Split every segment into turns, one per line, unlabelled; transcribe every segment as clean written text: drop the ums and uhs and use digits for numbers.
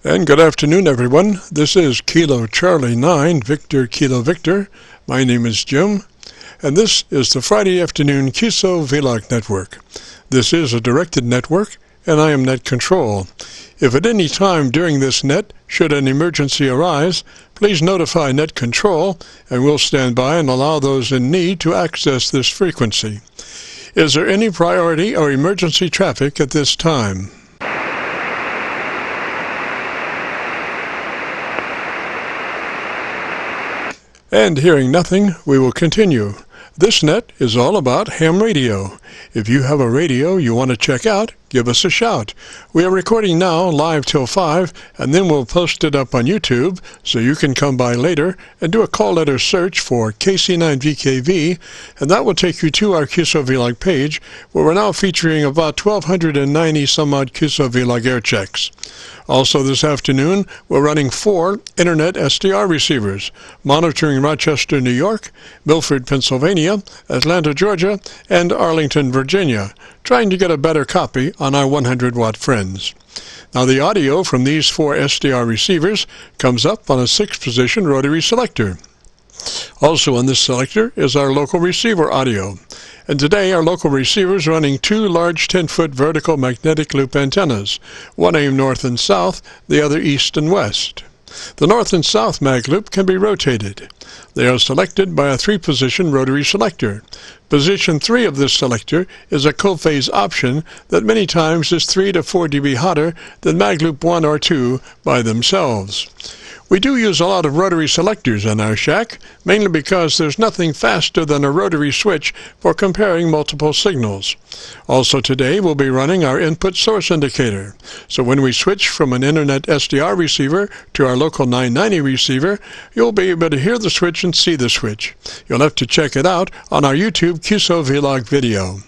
And good afternoon, everyone. This is Kilo Charlie 9, Victor Kilo Victor. My name is Jim, and this is the Friday afternoon QSO-VLOG network. This is a directed network, and I am net control. If at any time during this net should an emergency arise, please notify net control, and we'll stand by and allow those in need to access this frequency. Is there any priority or emergency traffic at this time? And hearing nothing, we will continue. This net is all about ham radio. If you have a radio you want to check out, give us a shout. We are recording now live till 5, and then we'll post it up on YouTube, so you can come by later and do a call letter search for KC9VKV, and that will take you to our QSO-VLOG page, where we're now featuring about 1,290 some odd QSO-VLOG Airchecks. Also this afternoon, we're running 4 Internet SDR receivers, monitoring Rochester, New York, Milford, Pennsylvania, Atlanta, Georgia, and Arlington, Virginia, trying to get a better copy on our 100-watt friends. Now the audio from these 4 SDR receivers comes up on a 6-position rotary selector. Also on this selector is our local receiver audio. And today our local receiver is running 2 large 10-foot vertical magnetic loop antennas, one aimed north and south, the other east and west. The north and south mag loop can be rotated. They are selected by a 3-position rotary selector. Position 3 of this selector is a co-phase option that many times is 3 to 4 dB hotter than mag loop 1 or 2 by themselves. We do use a lot of rotary selectors in our shack, mainly because there's nothing faster than a rotary switch for comparing multiple signals. Also today we'll be running our input source indicator. So when we switch from an Internet SDR receiver to our local 990 receiver, you'll be able to hear the switch and see the switch. You'll have to check it out on our YouTube QSO-VLOG video.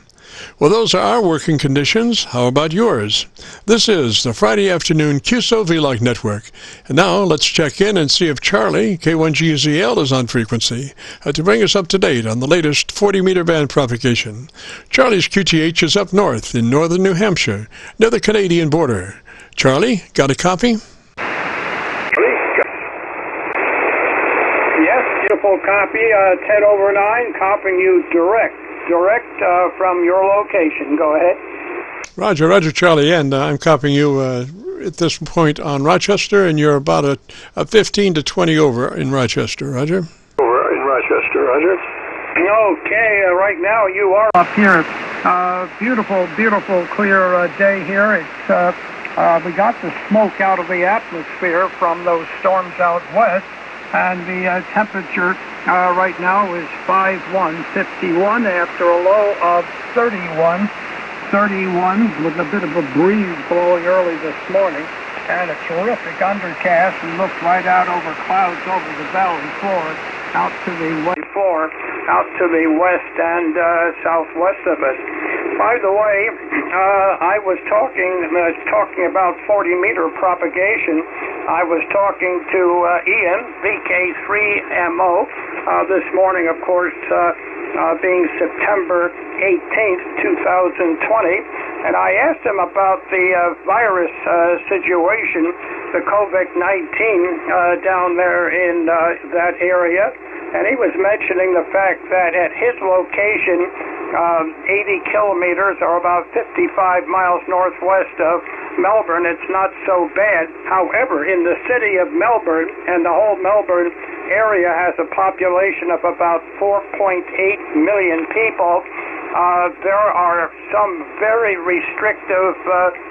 Well, those are our working conditions. How about yours? This is the Friday afternoon QSO-VLOG network. And now let's check in and see if Charlie, K1GZL, is on frequency to bring us up to date on the latest 40-meter band propagation. Charlie's QTH is up north in northern New Hampshire, near the Canadian border. Charlie, got a copy?
Yes, beautiful copy, 10/9, copying you direct from your location. Go ahead.
Roger, Charlie, and I'm copying you at this point on Rochester, and you're about a 15 to 20 over in Rochester. Roger.
Over in Rochester, Roger. Okay, right now you are up here. Beautiful, clear day here. It's we got the smoke out of the atmosphere from those storms out west, and the temperature right now is 51 after a low of 31 with a bit of a breeze blowing early this morning, and a terrific undercast, and look right out over clouds over the valley floor out to the west and southwest of us. By the way, I was talking about 40-meter propagation. I was talking to Ian, VK3MO, this morning, of course, being September 18th, 2020, and I asked him about the virus situation, the COVID-19 down there in that area, and he was mentioning the fact that at his location, 80 kilometers or about 55 miles northwest of Melbourne, it's not so bad. However, in the city of Melbourne, and the whole Melbourne area has a population of about 4.8 million people, there are some very restrictive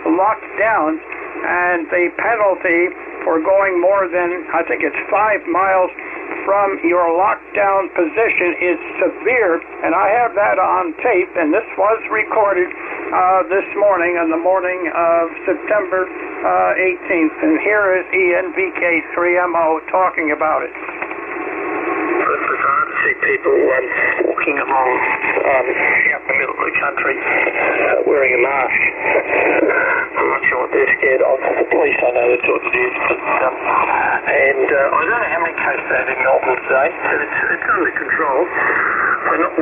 lockdowns, and the penalty for going more than, I think it's 5 miles from your lockdown position is severe, and I have that on tape, and this was recorded this morning, on the morning of September 18th, and here is Ian, VK3MO, talking about it.
It's hard to see people
walking along out in the middle of the country wearing a mask. I'm not sure what they're scared of. The police, I know that's what it is. But, and I don't know how many cases they have in Melbourne today. It's under control.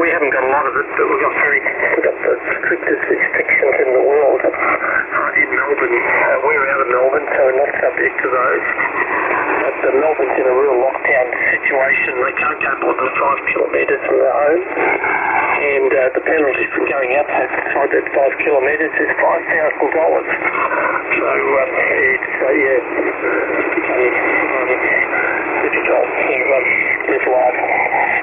We haven't got a lot of it, but we've got the strictest restrictions in the world in Melbourne. We're out of Melbourne, so we're not subject to those. But Melbourne's in a real lockdown situation. They can't go more than 5 kilometres from their home. And the penalty for going outside that 5 kilometres is $5,000. So it's becoming difficult to live life.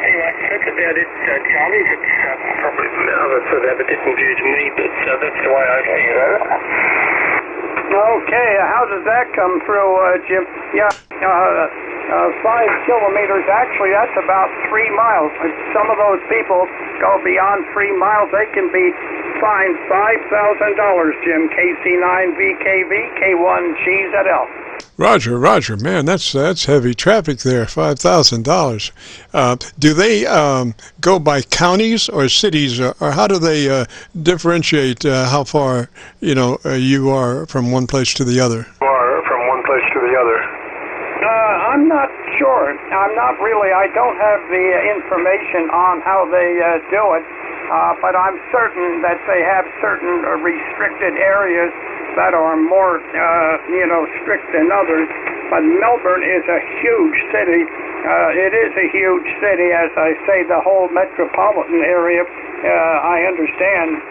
Anyway, that's about it, Charlie. It's probably others that have a different view to me, but that's the way I see it. Okay, how does that come through, Jim? Yeah, 5 kilometers, actually that's about 3 miles. If some of those people go beyond 3 miles, they can be fined $5,000, Jim. KC9VKV, K1GZL.
Roger, man, that's heavy traffic there, $5,000. Do they go by counties or cities, or how do they differentiate how far, you are from one place to the other? I'm not sure. I'm not really. I don't have the information on how they do it, but I'm certain that they have certain restricted areas that are more, strict than others. But Melbourne is a huge city. It is a huge city, as I say. The whole metropolitan area, I understand,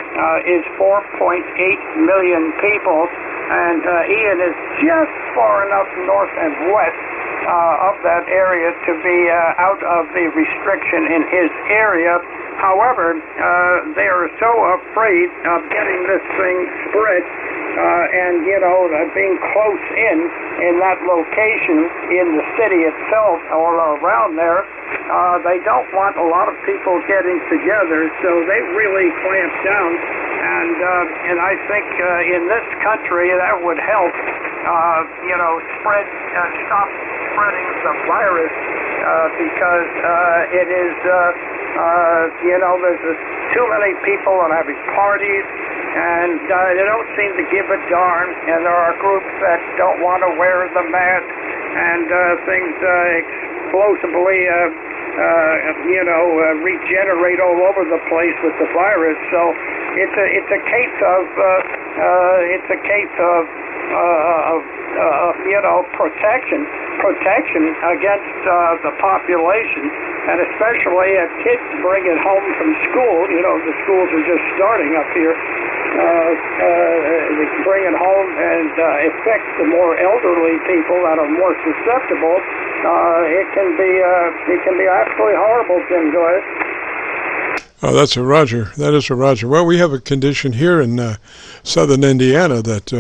is 4.8 million people, and Ian is just far enough north and west of that area to be out of the restriction in his area. However, they are so afraid of getting this thing spread and, being close in that location in the city itself or around there. They don't want a lot of people getting together, so they really clamp down. And I think in this country that would help, stop spreading the virus because it is, there's too many people and having parties, and they don't seem to give a darn, and there are groups that don't want to wear the mask, and things explosively, regenerate all over the place with the virus. So it's a case of protection against the population, and especially if kids bring it home from school. The schools are just starting up here. They bring it home and affect the more elderly people that are more susceptible. It can be absolutely horrible, Jim. Go ahead. Oh, that's a Roger. That is a Roger. Well, we have a condition here in southern Indiana that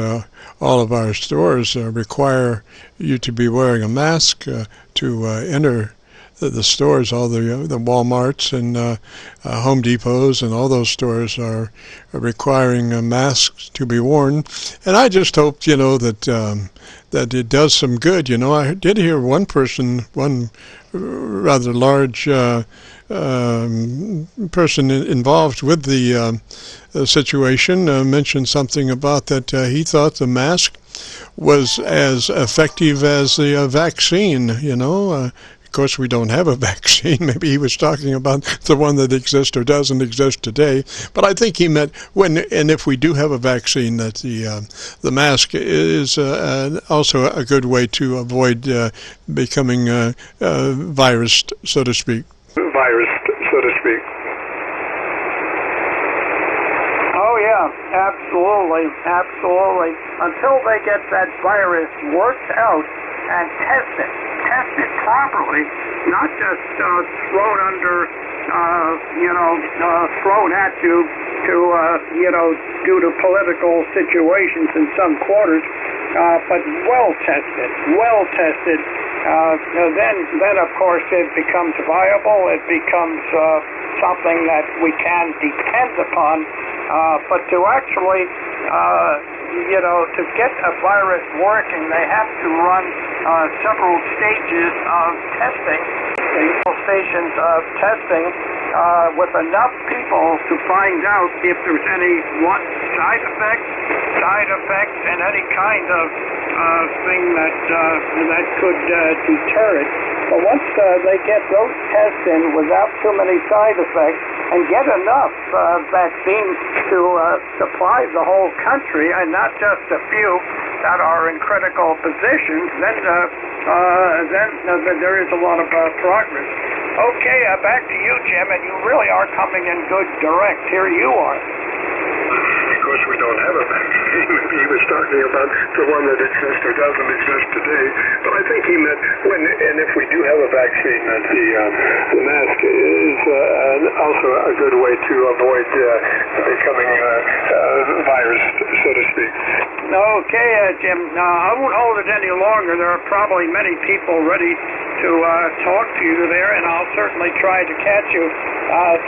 all of our stores require you to be wearing a mask to enter the stores. All the Walmarts and Home Depots and all those stores are requiring masks to be worn. And I just hope, that it does some good. I did hear one rather large person involved with the situation mentioned something about that he thought the mask was as effective as the vaccine. Of course, we don't have a vaccine. Maybe he was talking about the one that exists or doesn't exist today. But I think he meant when and if we do have a vaccine, that the mask is also a good way to avoid becoming virused, so to speak.
Oh yeah, absolutely. Until they get that virus worked out and tested properly, not just thrown at you to due to political situations in some quarters, but well tested. Then of course it becomes viable. It becomes something that we can depend upon. But to actually to get a virus working, they have to run several stages of testing, with enough people to find out if there's any side effects, and any kind of thing that could deter it. But once they get those tests in without too many side effects and get enough vaccines to supply the whole country and not just a few that are in critical positions, then there is a lot of progress. Okay, back to you, Jim, and you really are coming in good direct. Here you are.
Of course, we don't have a vaccine. He was talking about the one that exists or doesn't exist today. But I think he meant when, and if we do have a vaccine, that the mask is also a good way to avoid becoming a virus, so to speak.
Okay, Jim. I won't hold it any longer. There are probably many people ready to talk to you there, and I'll certainly try to catch you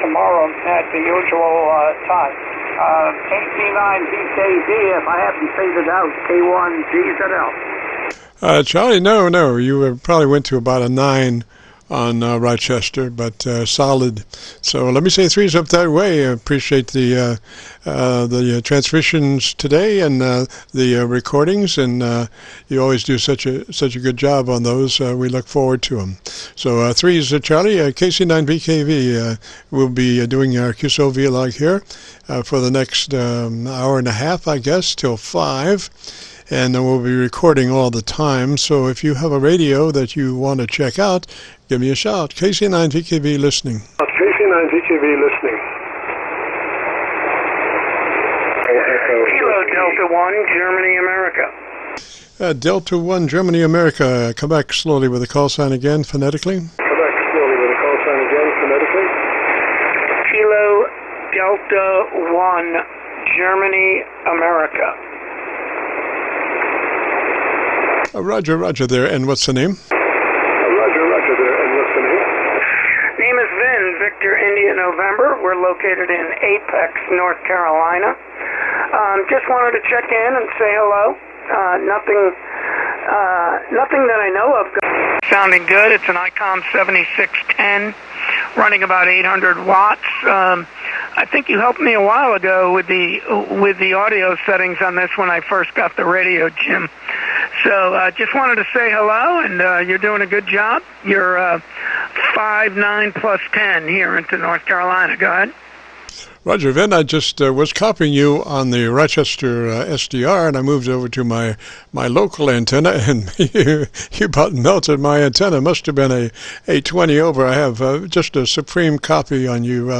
tomorrow at the usual time. KC9VKV, if I haven't faded out, K1GZL.
Charlie, no. You probably went to about a 9 on Rochester, but solid. So let me say 3's up that way. I appreciate the transmissions today and the recordings, and you always do such a good job on those. We look forward to them. So 3's Charlie. KC9VKV will be doing our QSO-VLOG here for the next hour and a half, I guess, till 5. And we'll be recording all the time. So if you have a radio that you want to check out, give me a shout. KC9VKV listening.
KC9VKV listening.
Kilo Delta 1, Germany, America.
Delta 1, Germany, America. Come back slowly with the call sign again, phonetically.
Kilo Delta 1, Germany, America.
Roger there. And what's the name?
Roger there. And what's the name?
Name is Vin, Victor, India, November. We're located in Apex, North Carolina. Just wanted to check in and say hello. Nothing that I know of. Sounding good. It's an ICOM 7610, running about 800 watts. I think you helped me a while ago with the audio settings on this when I first got the radio, Jim. So just wanted to say hello, and you're doing a good job. You're 5, 9 plus 10 here into North Carolina. Go ahead.
Roger, Vin, I just was copying you on the Rochester SDR, and I moved over to my local antenna, and you about melted my antenna. Must have been a 20 over. I have just a supreme copy on you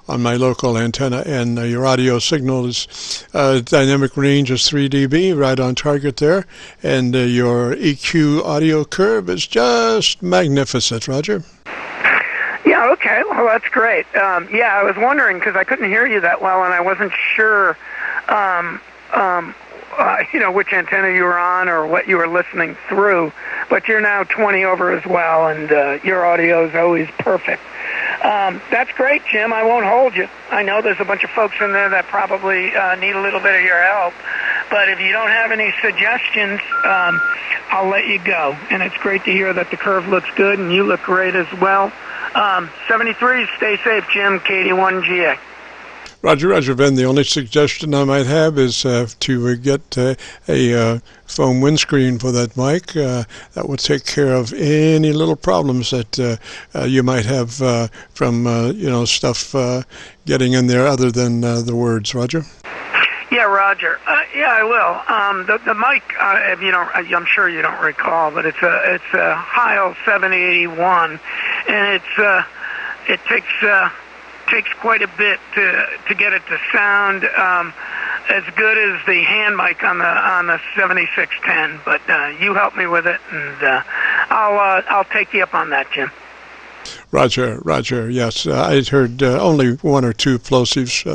on my local antenna, and your audio signal is dynamic range is 3 dB, right on target there, and your EQ audio curve is just magnificent, Roger.
Yeah, okay. Well, that's great. Yeah, I was wondering because I couldn't hear you that well, and I wasn't sure, which antenna you were on or what you were listening through. But you're now 20 over as well, and your audio is always perfect. That's great, Jim. I won't hold you. I know there's a bunch of folks in there that probably need a little bit of your help. But if you don't have any suggestions, I'll let you go. And it's great to hear that the curve looks good, and you look great as well. 73, stay safe, Jim, KD1GA.
Roger, Ben. The only suggestion I might have is to get a foam windscreen for that mic. That would take care of any little problems that you might have from stuff getting in there other than the words. Roger.
Yeah, Roger. Yeah, I will. The mic, if you don't, I'm sure you don't recall, but it's a Heil 7081, and it takes quite a bit to get it to sound as good as the hand mic on the 7610. But you help me with it, and I'll take you up on that, Jim.
Roger. Yes, I'd heard only 1 or 2 plosives.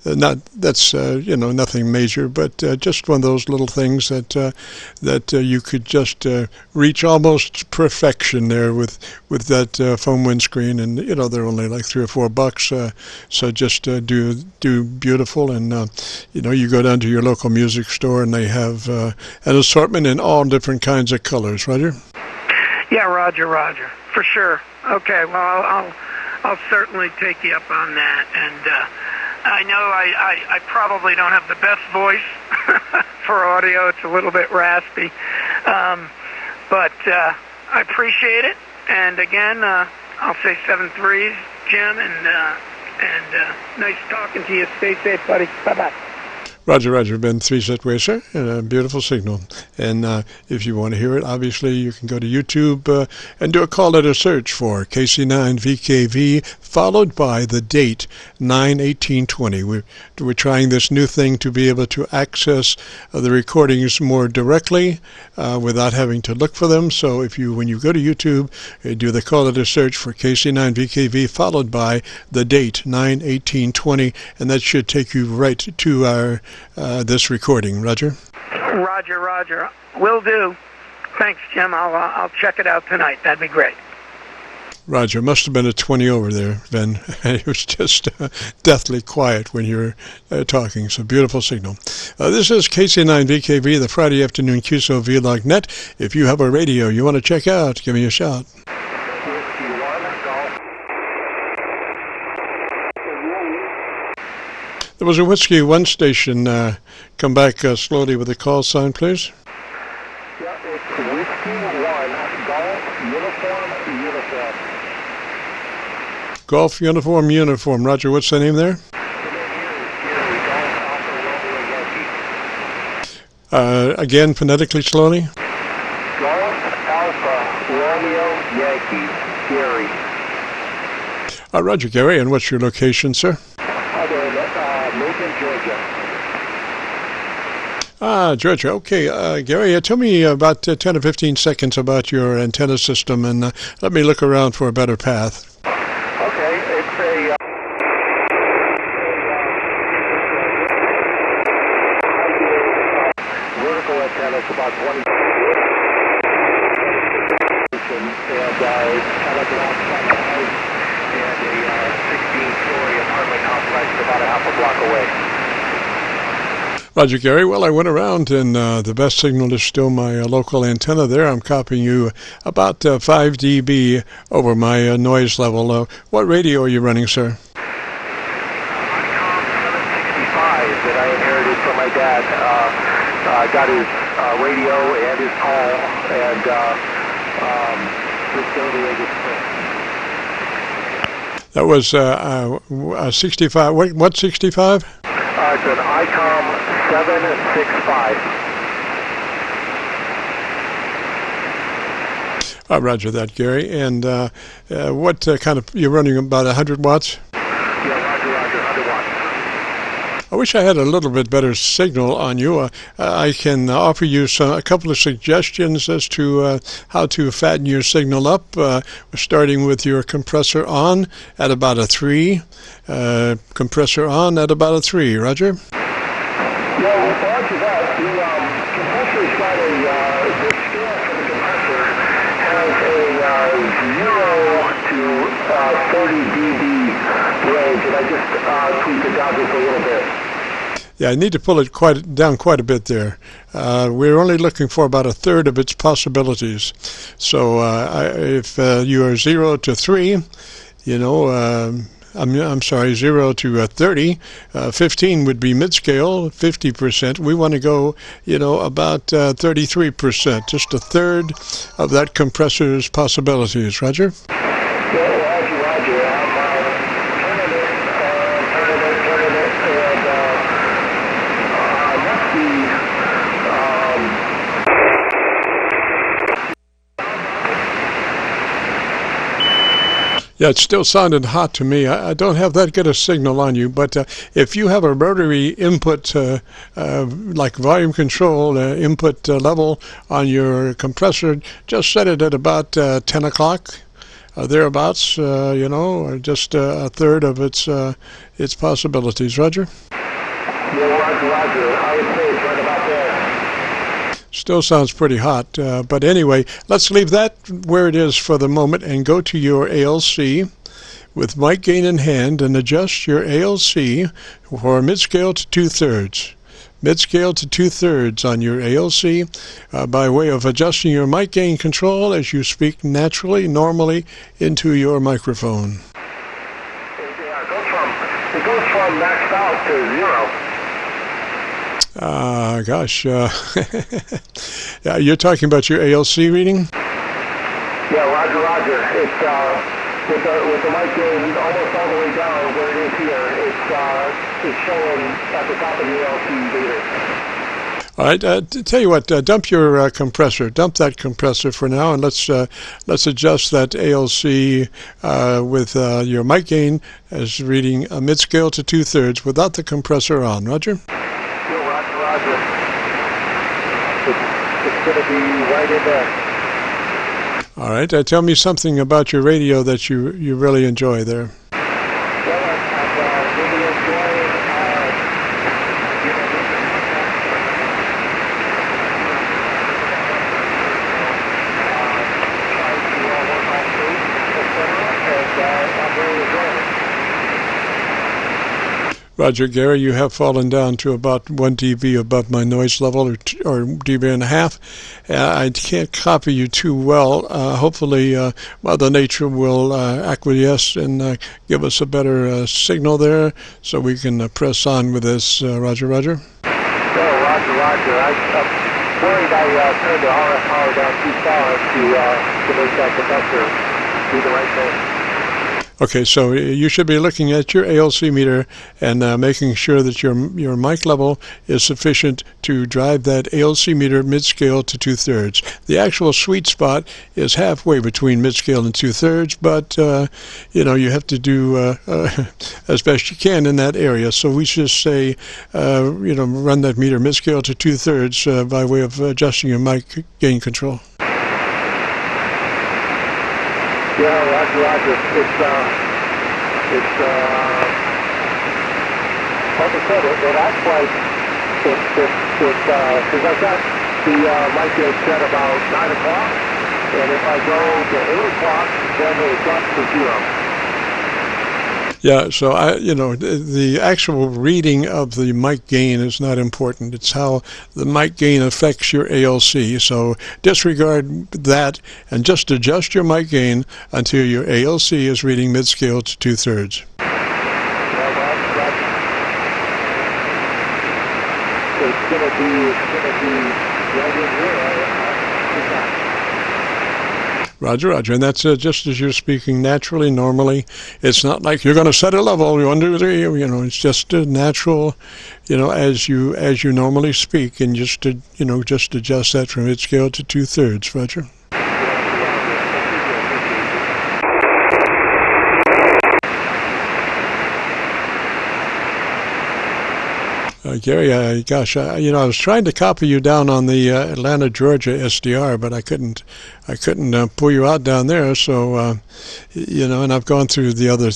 Nothing major, but just one of those little things that you could just reach almost perfection there with that foam windscreen, and they're only like $3 or $4. So just do beautiful, and you go down to your local music store and they have an assortment in all different kinds of colors. Roger.
Yeah, Roger, for sure. Okay, well, I'll certainly take you up on that. And I know I probably don't have the best voice for audio. It's a little bit raspy. But I appreciate it. And again, I'll say 7-3s, Jim, and nice talking to you. Stay safe, buddy. Bye-bye.
Roger, Roger, Ben 3-set way, sir, and a beautiful signal. And if you want to hear it, obviously you can go to YouTube and do a call letter search for KC9VKV, followed by the date 9/18/20. We're trying this new thing to be able to access the recordings more directly without having to look for them. So when you go to YouTube, do the call letter search for KC9VKV, followed by the date 9/18/20, and that should take you right to our this recording. Roger?
Roger, Roger. Will do. Thanks, Jim. I'll check it out tonight. That'd be great.
Roger. Must have been a 20 over there, Ben. It was just deathly quiet when you were talking. So beautiful signal. This is KC9VKV, the Friday afternoon QSO-VLOG net. If you have a radio you want to check out, give me a shout. There was a Whiskey 1 station. Come back slowly with a call sign, please.
Yeah, it's Whiskey 1, Golf Uniform Uniform.
Golf Uniform. Roger, what's the name there? Again, phonetically, slowly.
Golf Alpha Romeo Yankee Gary.
Roger, Gary, and what's your location, sir? Georgia. Okay, Gary, tell me about 10 or 15 seconds about your antenna system, and let me look around for a better path.
Okay, it's a vertical antenna. It's about 20 and telegraph and a 16-story apartment complex about a half a block away.
Roger, Gary. Well, I went around, and the best signal is still my local antenna there. I'm copying you about 5 dB over my noise level. What radio are you running, sir?
ICOM 765 that I inherited from my dad. I got his radio and his call, and just go the way it's
That was 65. What 65?
It's an ICOM 765.
Roger that, Gary. And what kind of, you're running about 100 watts?
Yeah, Roger, 100 watts.
I wish I had a little bit better signal on you. I can offer you a couple of suggestions as to how to fatten your signal up, starting with your compressor on at about a 3. Compressor on at about a 3. Roger?
Yeah, with regard to that, the compressor's got the scale for the compressor has a 0 to 30 dB range, and I just tweaked it down just a little bit.
Yeah, I need to pull it down quite a bit there. We're only looking for about a third of its possibilities. So if you are 0 to 3, you know, I'm sorry, 0 to 30, 15 would be mid-scale, 50%. We want to go, you know, about 33%, just a third of that compressor's possibilities. Roger? Yeah, it still sounded hot to me. I don't have that good a signal on you, but if you have a rotary input, like volume control input level on your compressor, just set it at about 10 o'clock, thereabouts, you know, just a third of its possibilities. Roger?
Yeah, Roger. I would say it's right about there.
Still sounds pretty hot, but anyway, let's leave that where it is for the moment and go to your ALC with mic gain in hand and adjust your ALC for mid-scale to 2/3. Mid-scale to 2/3 on your ALC by way of adjusting your mic gain control as you speak naturally, normally into your microphone.
to 0.
Gosh. Yeah, you're talking about your ALC reading?
Yeah, roger. It's with the mic gain almost all the way down where it is here. It's showing at the top of the ALC meter.
All right. Tell you what. Dump your compressor. Dump that compressor for now, and let's adjust that ALC with your mic gain as reading a mid-scale to 2/3 without the compressor on. Roger.
Yeah, roger. It's going to be right in there.
All right. Tell me something about your radio that you really enjoy there.
Well, I'm really enjoying
Roger, Gary, you have fallen down to about 1 dB above my noise level, or dB and a half. I can't copy you too well. Hopefully, Mother Nature will acquiesce and give us a better signal there, so we can press on with this. Roger.
Roger. I'm worried I turned the RF power down too far to make that compressor do the right thing.
Okay, so you should be looking at your ALC meter and making sure that your mic level is sufficient to drive that ALC meter mid-scale to 2/3. The actual sweet spot is halfway between mid-scale and 2/3, but you have to do as best you can in that area. So we just say run that meter mid-scale to 2/3 by way of adjusting your mic gain control.
Yeah, roger. It's like I said, it acts like because I've got the mic gain set about 9 o'clock, and if I go to 8 o'clock, then it drops to 0.
Yeah, so the actual reading of the mic gain is not important. It's how the mic gain affects your ALC. So disregard that and just adjust your mic gain until your ALC is reading mid-scale to 2/3.
It's gonna be right in here.
Roger, and that's just as you're speaking naturally, normally. It's not like you're going to set a level, 1, 2, 3, it's just natural, as you normally speak, and just adjust that from mid-scale to 2/3, Roger. Gary, I was trying to copy you down on the Atlanta, Georgia SDR, but I couldn't pull you out down there. So, and I've gone through the other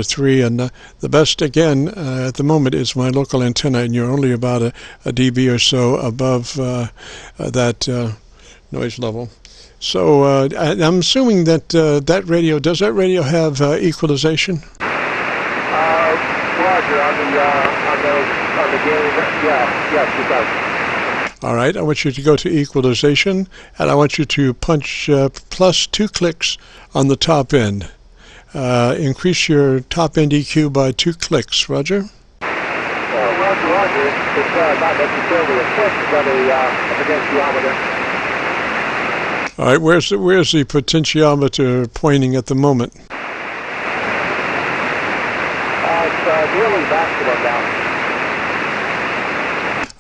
3, and the best again at the moment is my local antenna, and you're only about a dB or so above that noise level. So I'm assuming that does that radio have equalization?
Roger, on the gain, yes, it does.
All right, I want you to go to equalization, and I want you to punch plus 2 clicks on the top end. Increase your top end EQ by 2 clicks, Roger.
Roger. It's not necessarily a click, but a potentiometer.
All right, where's the potentiometer pointing at the moment?
It's nearly maximum now.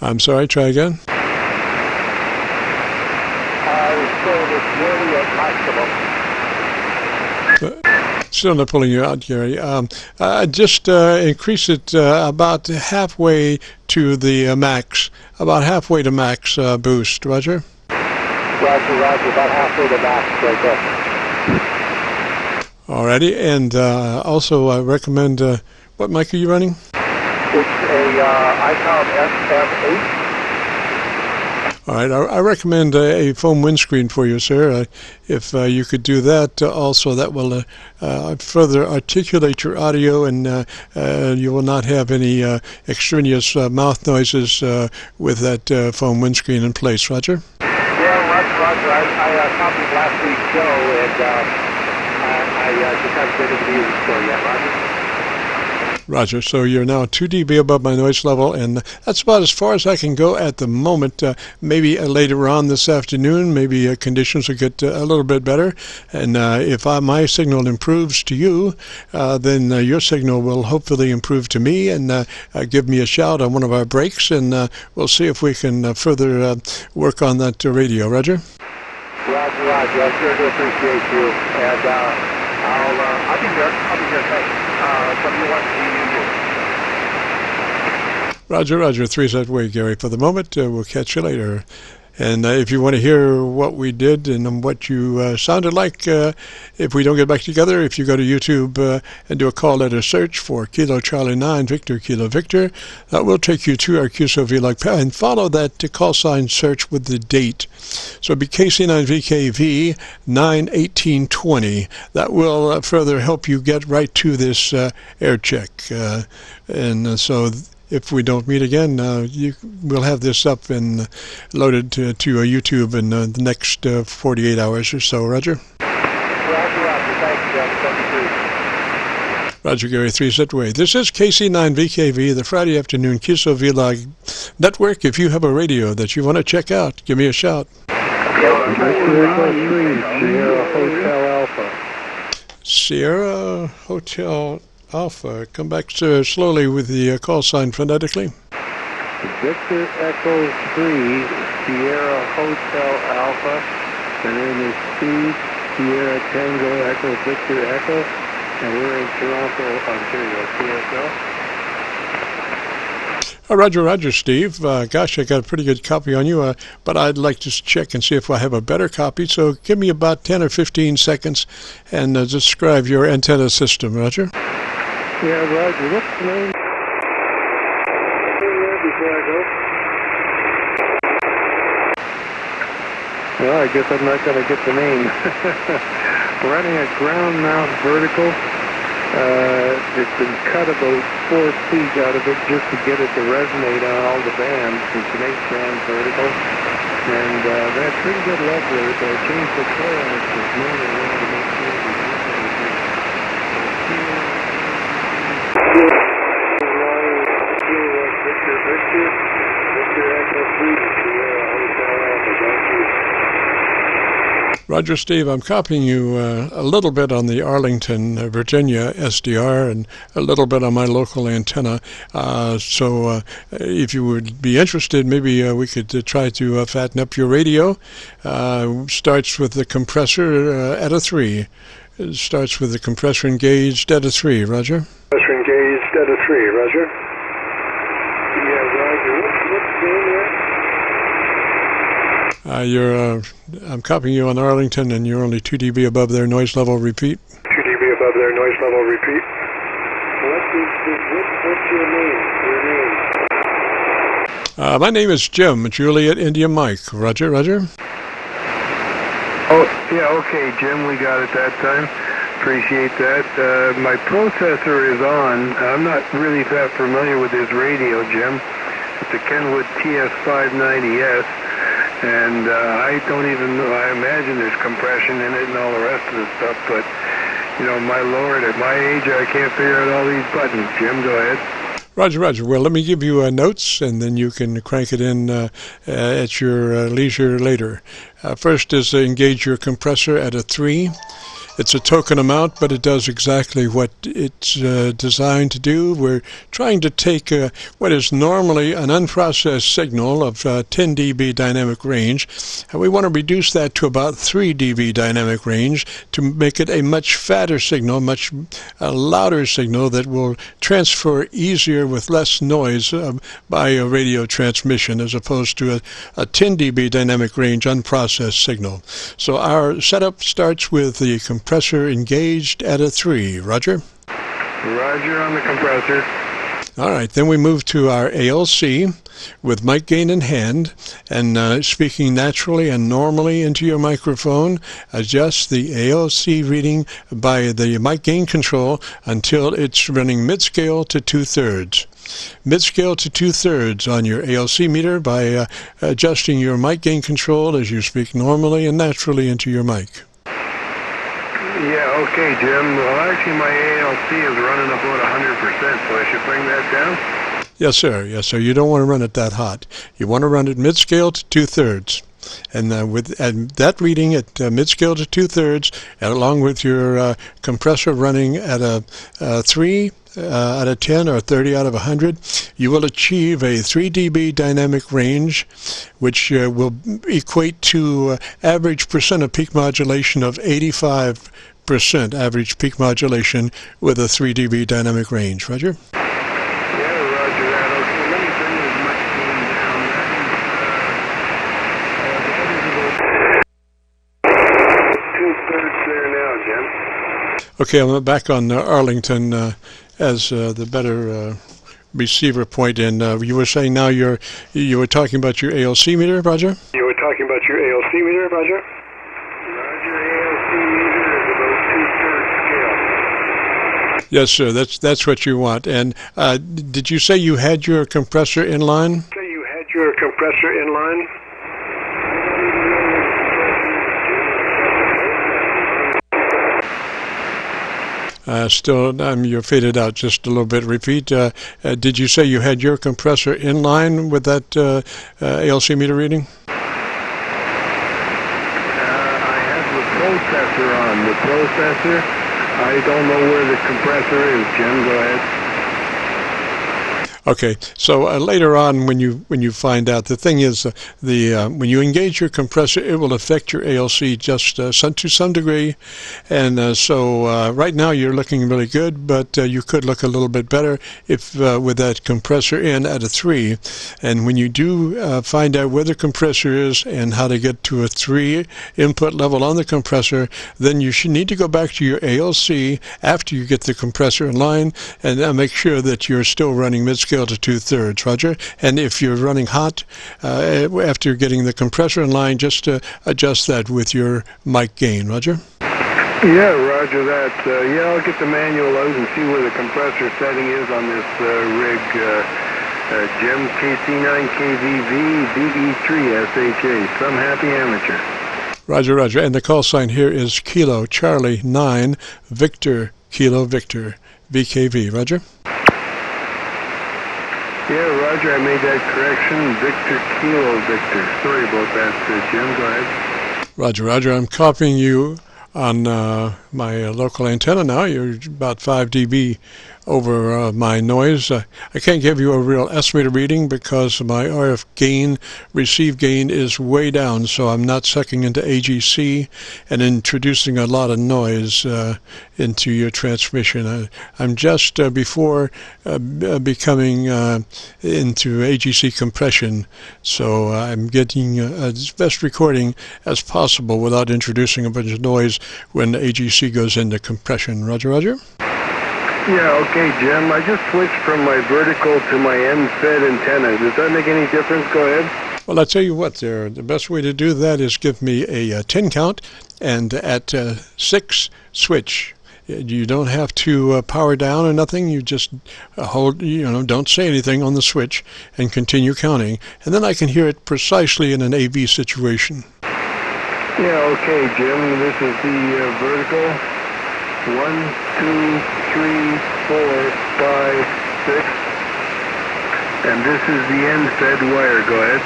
I'm sorry, try again.
It's nearly at maximum.
Still not pulling you out, Gary. Just increase it about halfway to the max, about halfway to max boost, Roger?
Roger, about halfway to max right there.
Alrighty, and also I recommend, what mic are you running?
It's a ICOM SM8.
All right, I recommend a foam windscreen for you, sir. If you could do that also, that will further articulate your audio, and you will not have any extraneous mouth noises with that foam windscreen in place. Roger?
Yeah, Roger. I copied last week's show, and I just haven't been able to use it for yet, Roger.
Roger, so you're now 2 dB above my noise level, and that's about as far as I can go at the moment. Maybe later on this afternoon, maybe conditions will get a little bit better, and if my signal improves to you, then your signal will hopefully improve to me, and give me a shout on one of our breaks, and we'll see if we can further work on that radio. Roger?
Roger, Roger. I sure do appreciate you, and I'll be here. Thanks.
Roger, Roger. 3's that way, Gary. For the moment, we'll catch you later. And if you want to hear what we did and what you sounded like, if we don't get back together, if you go to YouTube and do a call letter search for Kilo Charlie 9 Victor Kilo Victor, that will take you to our QSO-VLOG page, and follow that to call sign search with the date. So it'll be KC9VKV 91820. That will further help you get right to this Aircheck. And so if we don't meet again, we'll have this up and loaded to YouTube in the next 48 hours or so. Roger?
Roger, Roger. Thanks, Jeff.
Roger, Gary, 3's that way. This is KC9VKV, the Friday afternoon QSO-VLOG network. If you have a radio that you want to check out, give me a shout.
Sierra Hotel Alpha.
Sierra Hotel Alpha. Come back slowly with the call sign phonetically.
Victor Echo 3, Sierra Hotel Alpha. The name is Steve, Sierra Tango Echo Victor Echo, and we're in Toronto, Ontario, QSO.
Roger, Roger, Steve. Gosh, I got a pretty good copy on you, but I'd like to check and see if I have a better copy. So give me about 10 or 15 seconds and describe your antenna system, Roger.
Yeah, Roger. What's the name? Before I go. Well, I guess I'm not going to get the name. We're running a ground mount vertical. It's been cut about 4 feet out of it just to get it to resonate on all the bands. It's an 8-band vertical. And that's pretty good level. I changed the color on it this morning. I wanted to make sure we get everything.
Roger, Steve, I'm copying you a little bit on the Arlington, Virginia SDR and a little bit on my local antenna. So if you would be interested, maybe we could try to fatten up your radio. Starts with the compressor at a 3. It starts with the compressor engaged at a 3. Roger?
Compressor engaged at a 3. Roger?
Yeah, Roger. What's the name there?
I'm copying you on Arlington, and you're only 2 dB above their noise level. Repeat.
2 dB above their noise level. Repeat.
What's your name?
My name is Jim, Juliet India Mike. Roger, Roger.
Oh, yeah, okay, Jim, we got it that time. Appreciate that. My processor is on. I'm not really that familiar with this radio, Jim. It's a Kenwood TS590S. And I don't even know, I imagine there's compression in it and all the rest of the stuff, but, you know, my lord, at my age, I can't figure out all these buttons. Jim, go ahead.
Roger, Roger. Well, let me give you notes, and then you can crank it in at your leisure later. First is engage your compressor at a 3. It's a token amount, but it does exactly what it's designed to do. We're trying to take what is normally an unprocessed signal of 10 dB dynamic range, and we want to reduce that to about 3 dB dynamic range to make it a much fatter signal, much louder signal that will transfer easier with less noise by a radio transmission, as opposed to a 10 dB dynamic range unprocessed signal. So our setup starts with the compressor engaged at a 3. Roger?
Roger on the compressor.
All right, then we move to our ALC with mic gain in hand, and speaking naturally and normally into your microphone. Adjust the ALC reading by the mic gain control until it's running mid-scale to 2/3. Mid-scale to 2/3 on your ALC meter by adjusting your mic gain control as you speak normally and naturally into your mic.
Yeah, okay, Jim. Well, actually, my ALC is running about 100%, so I should bring that down?
Yes, sir. Yes, sir. You don't want to run it that hot. You want to run it mid-scale to 2/3. And with that reading at mid-scale to 2/3, and along with your compressor running at a 3 out of 10 or 30 out of 100, you will achieve a 3 dB dynamic range, which will equate to average percent of peak modulation of 85% average peak modulation with a 3 dB dynamic range. Roger? Okay, I'm back on Arlington as the better receiver point, and you were saying now you were talking about your ALC meter, Roger?
You were talking about your ALC meter, Roger?
Roger, ALC meter is about 2/3 scale.
Yes, sir. That's what you want. And did you say you had your compressor in line?
Say you had your compressor in line?
Still, you're faded out just a little bit. Repeat. Did you say you had your compressor in line with that ALC meter reading?
I have the processor on. The processor, I don't know where the compressor is, Jim. Go ahead.
Okay, so later on, when you find out, the thing is, when you engage your compressor, it will affect your ALC just to some degree, and so right now you're looking really good, but you could look a little bit better if with that compressor in at a 3, and when you do find out where the compressor is and how to get to a 3 input level on the compressor, then you should need to go back to your ALC after you get the compressor in line and make sure that you're still running mid-scale to 2/3, Roger. And if you're running hot after getting the compressor in line, just adjust that with your mic gain, Roger.
Yeah, Roger that. Yeah, I'll get the manual out and see where the compressor setting is on this rig. Jim, KC9KV VE3SHA. Some happy amateur.
Roger, Roger. And the call sign here is Kilo Charlie 9 Victor Kilo Victor VKV, Roger.
Yeah, Roger, I made that correction. Victor Kilo Victor. Sorry about that, Jim. Go ahead.
Roger, Roger. I'm copying you on my local antenna now. You're about 5 dB over my noise. I can't give you a real estimated reading because my RF gain, receive gain, is way down, so I'm not sucking into AGC and introducing a lot of noise into your transmission. I'm just before becoming into AGC compression, so I'm getting as best recording as possible without introducing a bunch of noise when AGC goes into compression. Roger, Roger?
Yeah, okay, Jim. I just switched from my vertical to my end-fed antenna. Does that make any difference? Go ahead.
Well, I'll tell you what, the best way to do that is give me a 10 count, and at 6, switch. You don't have to power down or nothing. You just hold, don't say anything on the switch and continue counting. And then I can hear it precisely in an AV situation.
Yeah, okay, Jim. This is the vertical. 1, 2, 3, 4, 5, 6. And this is the end-fed wire. Go ahead.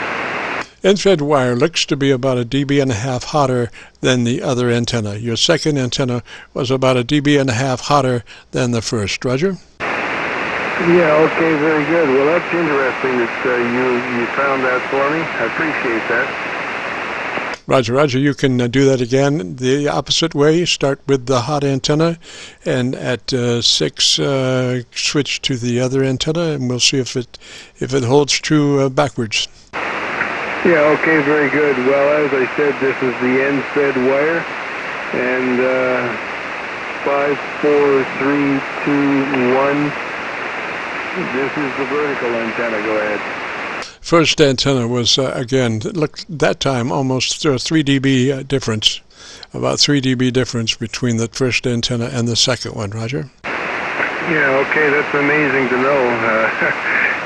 End-fed wire looks to be about 1.5 dB hotter than the other antenna. Your second antenna was about 1.5 dB hotter than the first. Roger?
Yeah, okay, very good. Well, that's interesting that you found that for me. I appreciate that.
Roger, Roger. You can do that again the opposite way. Start with the hot antenna, and at 6, switch to the other antenna, and we'll see if it holds true backwards.
Yeah, okay, very good. Well, as I said, this is the end-fed wire, and 5, 4, 3, 2, 1. This is the vertical antenna. Go ahead.
First antenna was, again, looked that time almost 3 dB difference, about 3 dB difference between the first antenna and the second one, Roger?
Yeah, okay, that's amazing to know.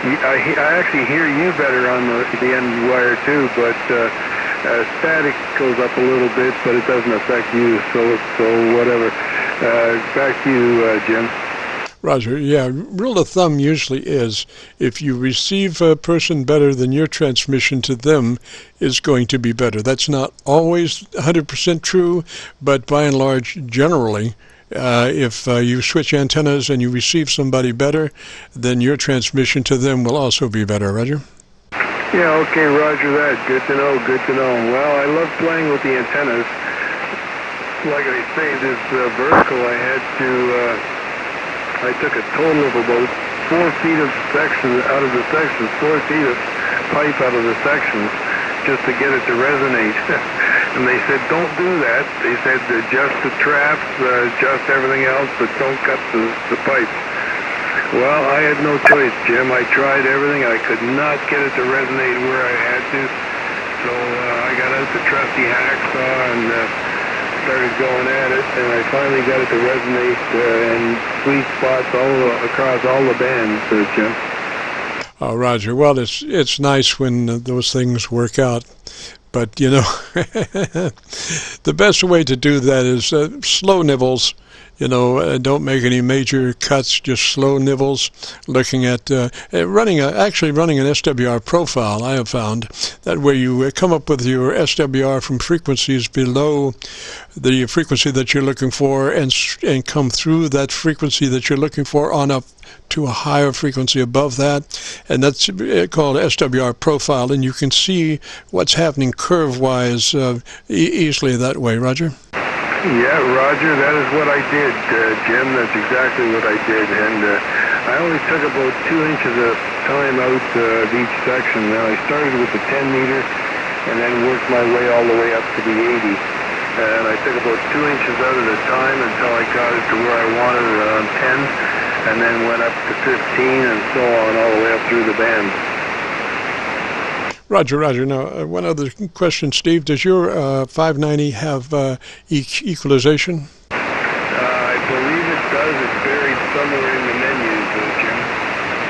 I actually hear you better on the end wire too, but Static goes up a little bit, but it doesn't affect you, so whatever. Back to you, Jim.
Roger, yeah, rule of thumb usually is if you receive a person better, then your transmission to them is going to be better. That's not always 100% true, but by and large, generally, if you switch antennas and you receive somebody better, then your transmission to them will also be better. Roger?
Yeah, okay, roger that. Good to know, good to know. Well, I love playing with the antennas. Like I say, this vertical I took a total of about 4 feet of section out of the sections, 4 feet of pipe out of the sections, just to get it to resonate. And they said, don't do that. They said, adjust the traps, adjust everything else, but don't cut the pipes. Well, I had no choice, Jim. I tried everything. I could not get it to resonate where I had to. So I got out the trusty hacksaw and started going at it, and I finally got it to resonate in sweet spots all across all the bands, Jim.
Oh, Roger. Well, it's nice when those things work out. But, you know, the best way to do that is slow nibbles. You know, don't make any major cuts, just slow nibbles. Looking at actually running an SWR profile, I have found that where you come up with your SWR from frequencies below the frequency that you're looking for, and come through that frequency that you're looking for on up to a higher frequency above that, and that's called SWR profile, and you can see what's happening curve-wise easily that way. Roger?
Yeah, Roger, that is what I did, Jim. That's exactly what I did. And I only took about 2 inches of time out of each section. Now, I started with the 10 meter and then worked my way all the way up to the 80. And I took about 2 inches out at a time until I got it to where I wanted it on 10, and then went up to 15 and so on all the way up through the band.
Roger, Roger. Now, one other question, Steve. Does your 590 have equalization?
I believe it does. It's buried somewhere in the menus,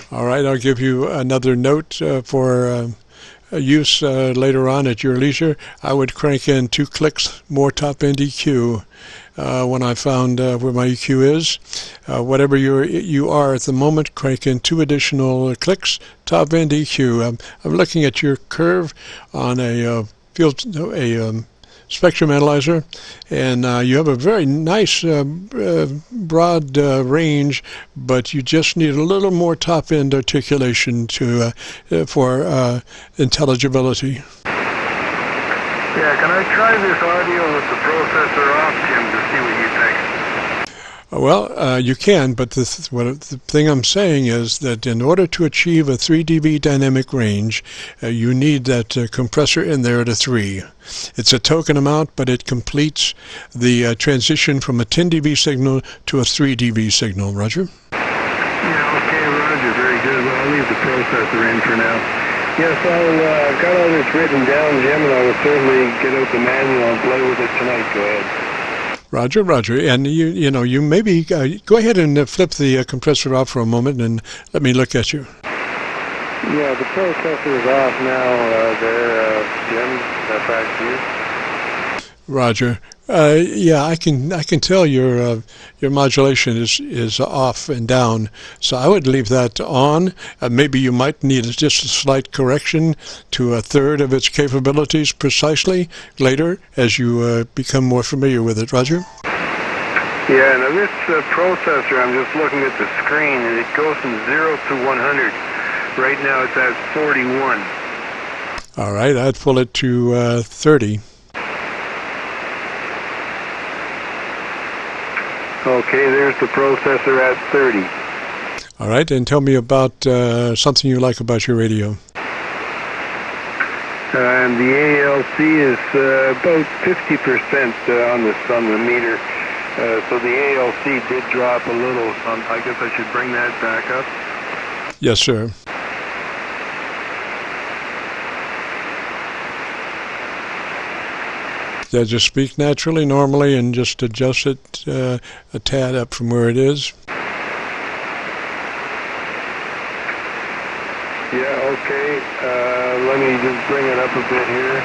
Jim.
All right, I'll give you another note for use later on at your leisure. I would crank in 2 clicks more top-end EQ when I found where my EQ is. Whatever you are at the moment, crank in 2 additional clicks, top-end EQ. I'm looking at your curve on a spectrum analyzer, and you have a very nice broad range, but you just need a little more top-end articulation for intelligibility.
Yeah, can I try this audio with the processor off, Jim, to see what you think?
Well, you can, but the thing I'm saying is that in order to achieve a 3 dB dynamic range, you need that compressor in there at a 3. It's a token amount, but it completes the transition from a 10 dB signal to a 3 dB signal. Roger?
Yeah, okay, Roger. Very good. Well, I'll leave the processor in for now. Yes, I've got all this written down, Jim, and I will certainly get out the manual and play with it tonight. Go ahead.
Roger, Roger. And you maybe go ahead and flip the compressor off for a moment and let me look at you.
Yeah, the processor is off now Jim. Back to you.
Roger. Yeah, I can tell your modulation is off and down, so I would leave that on. Maybe you might need just a slight correction to a third of its capabilities precisely later as you become more familiar with it. Roger?
Yeah, now this processor, I'm just looking at the screen, and it goes from 0 to 100. Right now it's at 41.
All right, I'd pull it to 30.
Okay, there's the processor at 30.
All right, and tell me about something you like about your radio.
And the ALC is about 50% on the meter. So the ALC did drop a little. I guess I should bring that back up.
Yes, sir. Yeah, just speak naturally, normally, and just adjust it a tad up from where it is.
Yeah, okay. Let me just bring it up a bit here.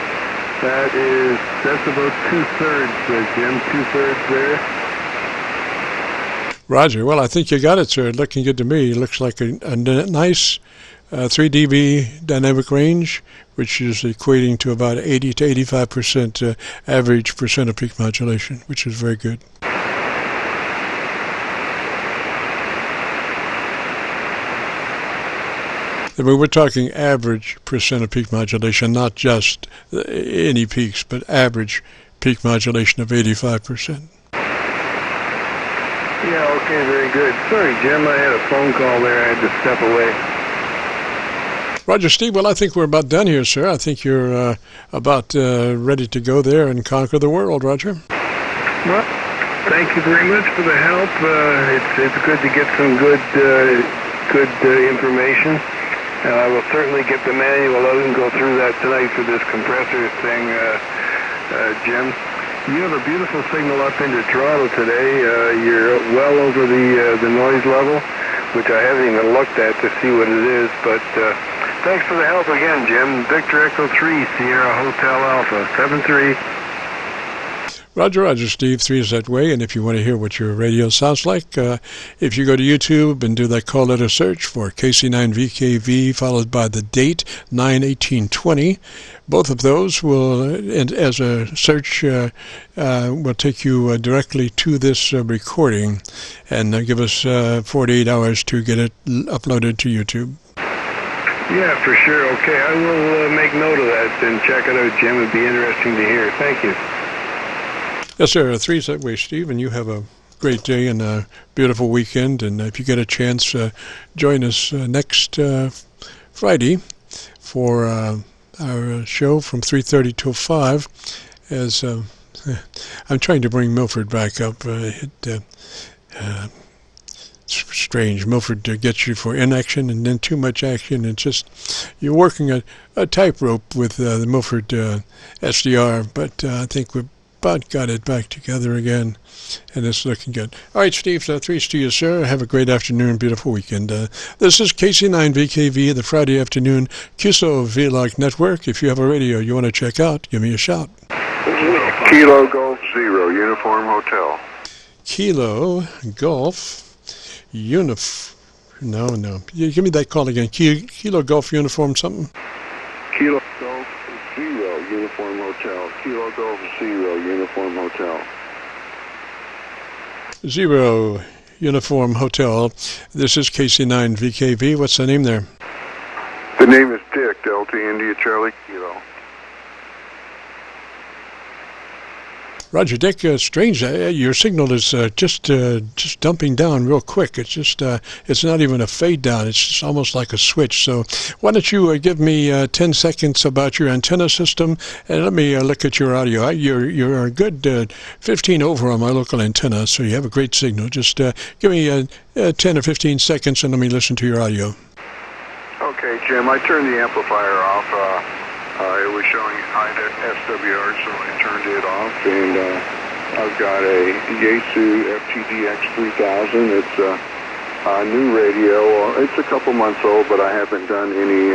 That's about 2/3, Jim. 2/3 there.
Roger. Well, I think you got it, sir. Looking good to me. It looks like a nice 3 dB dynamic range, which is equating to about 80 to 85% average percent of peak modulation, which is very good. I mean, we're talking average percent of peak modulation, not just any peaks, but average peak modulation of 85%.
Yeah, okay, very good. Sorry, Jim, I had a phone call there. I had to step away.
Roger, Steve. Well, I think we're about done here, sir. I think you're about ready to go there and conquer the world, Roger.
Well, thank you very much for the help. It's good to get some good information. And I will certainly get the manual out and go through that tonight for this compressor thing, Jim. You have a beautiful signal up into Toronto today. You're well over the noise level, which I haven't even looked at to see what it is. But thanks for the help again, Jim. Victor Echo 3, Sierra Hotel Alpha, 7-3.
Roger, Steve. 3 is that way. And if you want to hear what your radio sounds like, if you go to YouTube and do that call letter search for KC9VKV, followed by the date 9/18/20, both of those will, as a search, will take you directly to this recording and give us 48 hours to get it uploaded to YouTube.
Yeah, for sure. Okay, I will make note of that and check it out, Jim. It'd be interesting to hear. Thank you.
Yes, sir. 3 is that way, Steve, and you have a great day and a beautiful weekend. And if you get a chance, join us next Friday for our show from 3:30 till 5. As I'm trying to bring Milford back up. It's strange. Milford gets you for inaction and then too much action. It's just you're working a tightrope with the Milford SDR, but I think we've about got it back together again, and it's looking good. All right, Steve, 3's to you, sir. Have a great afternoon, beautiful weekend. This is KC9VKV, the Friday afternoon QSO-VLOG network. If you have a radio you want to check out, give me a shout.
Kilo Golf Zero, Uniform Hotel.
Kilo Golf No. Give me that call again. Kilo Golf Uniform something?
Kilo Golf Zero, Uniform Hotel. Kilo Golf Zero, Uniform Hotel.
0 Uniform Hotel. This is KC9VKV. What's the name there?
The name is Dick, Delta India Charlie Kilo.
Roger, Dick. Strange. Your signal is just dumping down real quick. It's just it's not even a fade down. It's just almost like a switch. So why don't you give me 10 seconds about your antenna system, and let me look at your audio. You're a good 15 over on my local antenna, so you have a great signal. Just give me 10 or 15 seconds, and let me listen to your audio.
Okay, Jim. I turned the amplifier off. It was showing high SWR, so I turned it off, and I've got a Yaesu FTDX 3000. It's a new radio. It's a couple months old, but I haven't done any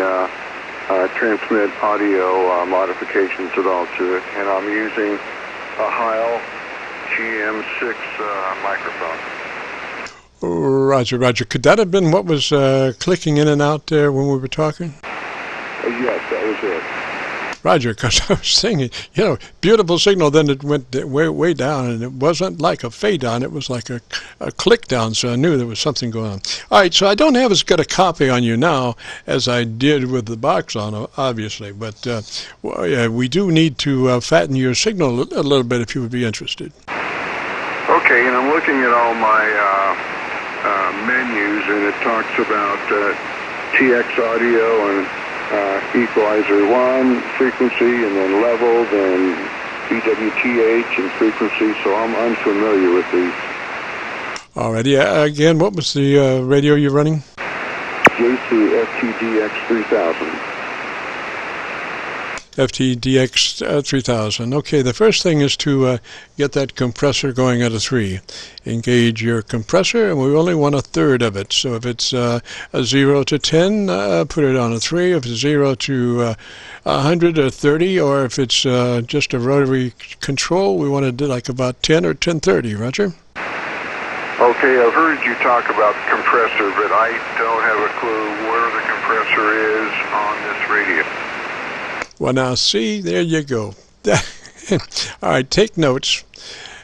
transmit audio modifications at all to it, and I'm using a Heil GM6 microphone.
Roger. Could that have been what was clicking in and out there when we were talking?
Yes, that was it.
Roger, because I was saying, beautiful signal, then it went way down, and it wasn't like a fade down, it was like a click down, so I knew there was something going on. All right, so I don't have as good a copy on you now as I did with the box on, obviously, but we do need to fatten your signal a little bit if you would be interested.
Okay, and I'm looking at all my menus, and it talks about TX audio and equalizer 1, frequency, and then level, then BWTH and frequency, so I'm unfamiliar with these.
All right, again, what was the radio you're running?
Yaesu FTDX 3000.
FTDX 3000. Okay, the first thing is to get that compressor going at a 3. Engage your compressor, and we only want a third of it. So if it's a 0 to 10, put it on a 3. If it's 0 to 100 or 30, or if it's just a rotary control, we want to do like about 10 or 1030. Roger?
Okay, I've heard you talk about the compressor, but I don't have a clue where the compressor is on this radio.
Well, now, see, there you go. All right, take notes.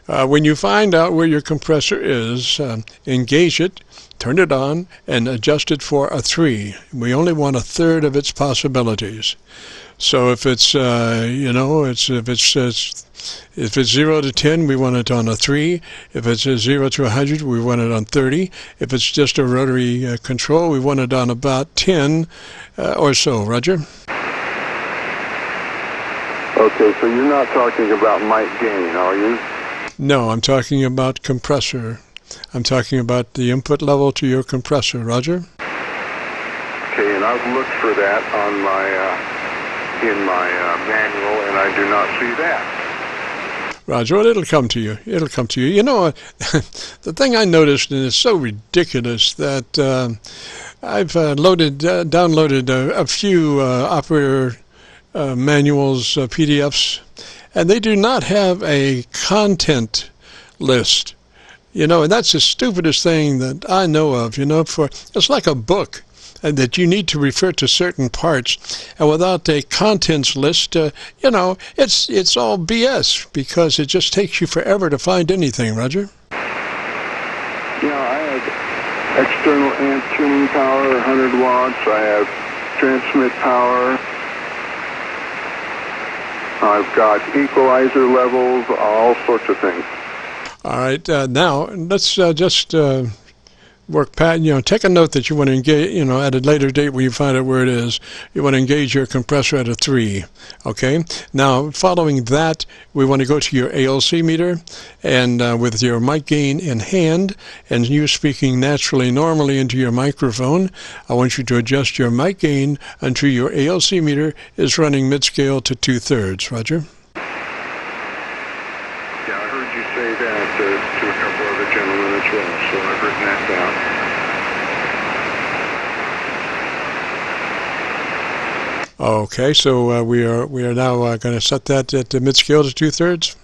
When you find out where your compressor is, engage it, turn it on, and adjust it for a 3. We only want a third of its possibilities. So if it's, if it's 0 to 10, we want it on a 3. If it's a 0 to 100, we want it on 30. If it's just a rotary control, we want it on about 10 or so. Roger?
Okay, so you're not talking about mic gain, are you?
No, I'm talking about compressor. I'm talking about the input level to your compressor. Roger?
Okay, and I've looked for that on my in my manual, and I do not see that.
Roger, well, it'll come to you. It'll come to you. You know, the thing I noticed, and it's so ridiculous, that I've downloaded a few operator manuals, PDFs, and they do not have a content list. You know, and that's the stupidest thing that I know of. You know, it's like a book. That you need to refer to certain parts, and without a contents list, you know, it's all BS, because it just takes you forever to find anything. Roger?
Yeah, I have external amp tuning power, 100 watts. I have transmit power. I've got equalizer levels, all sorts of things.
All right, now let's just work pat. You know, take a note that you want to engage. You know, at a later date when you find out where it is, you want to engage your compressor at a 3. Okay. Now, following that, we want to go to your ALC meter, and with your mic gain in hand, and you speaking naturally, normally into your microphone, I want you to adjust your mic gain until your ALC meter is running mid-scale to 2/3. Roger?
Yeah, I heard you say that to a couple other gentlemen as well, so I've written that down.
Okay, so we are now going to set that at the mid-scale to 2/3.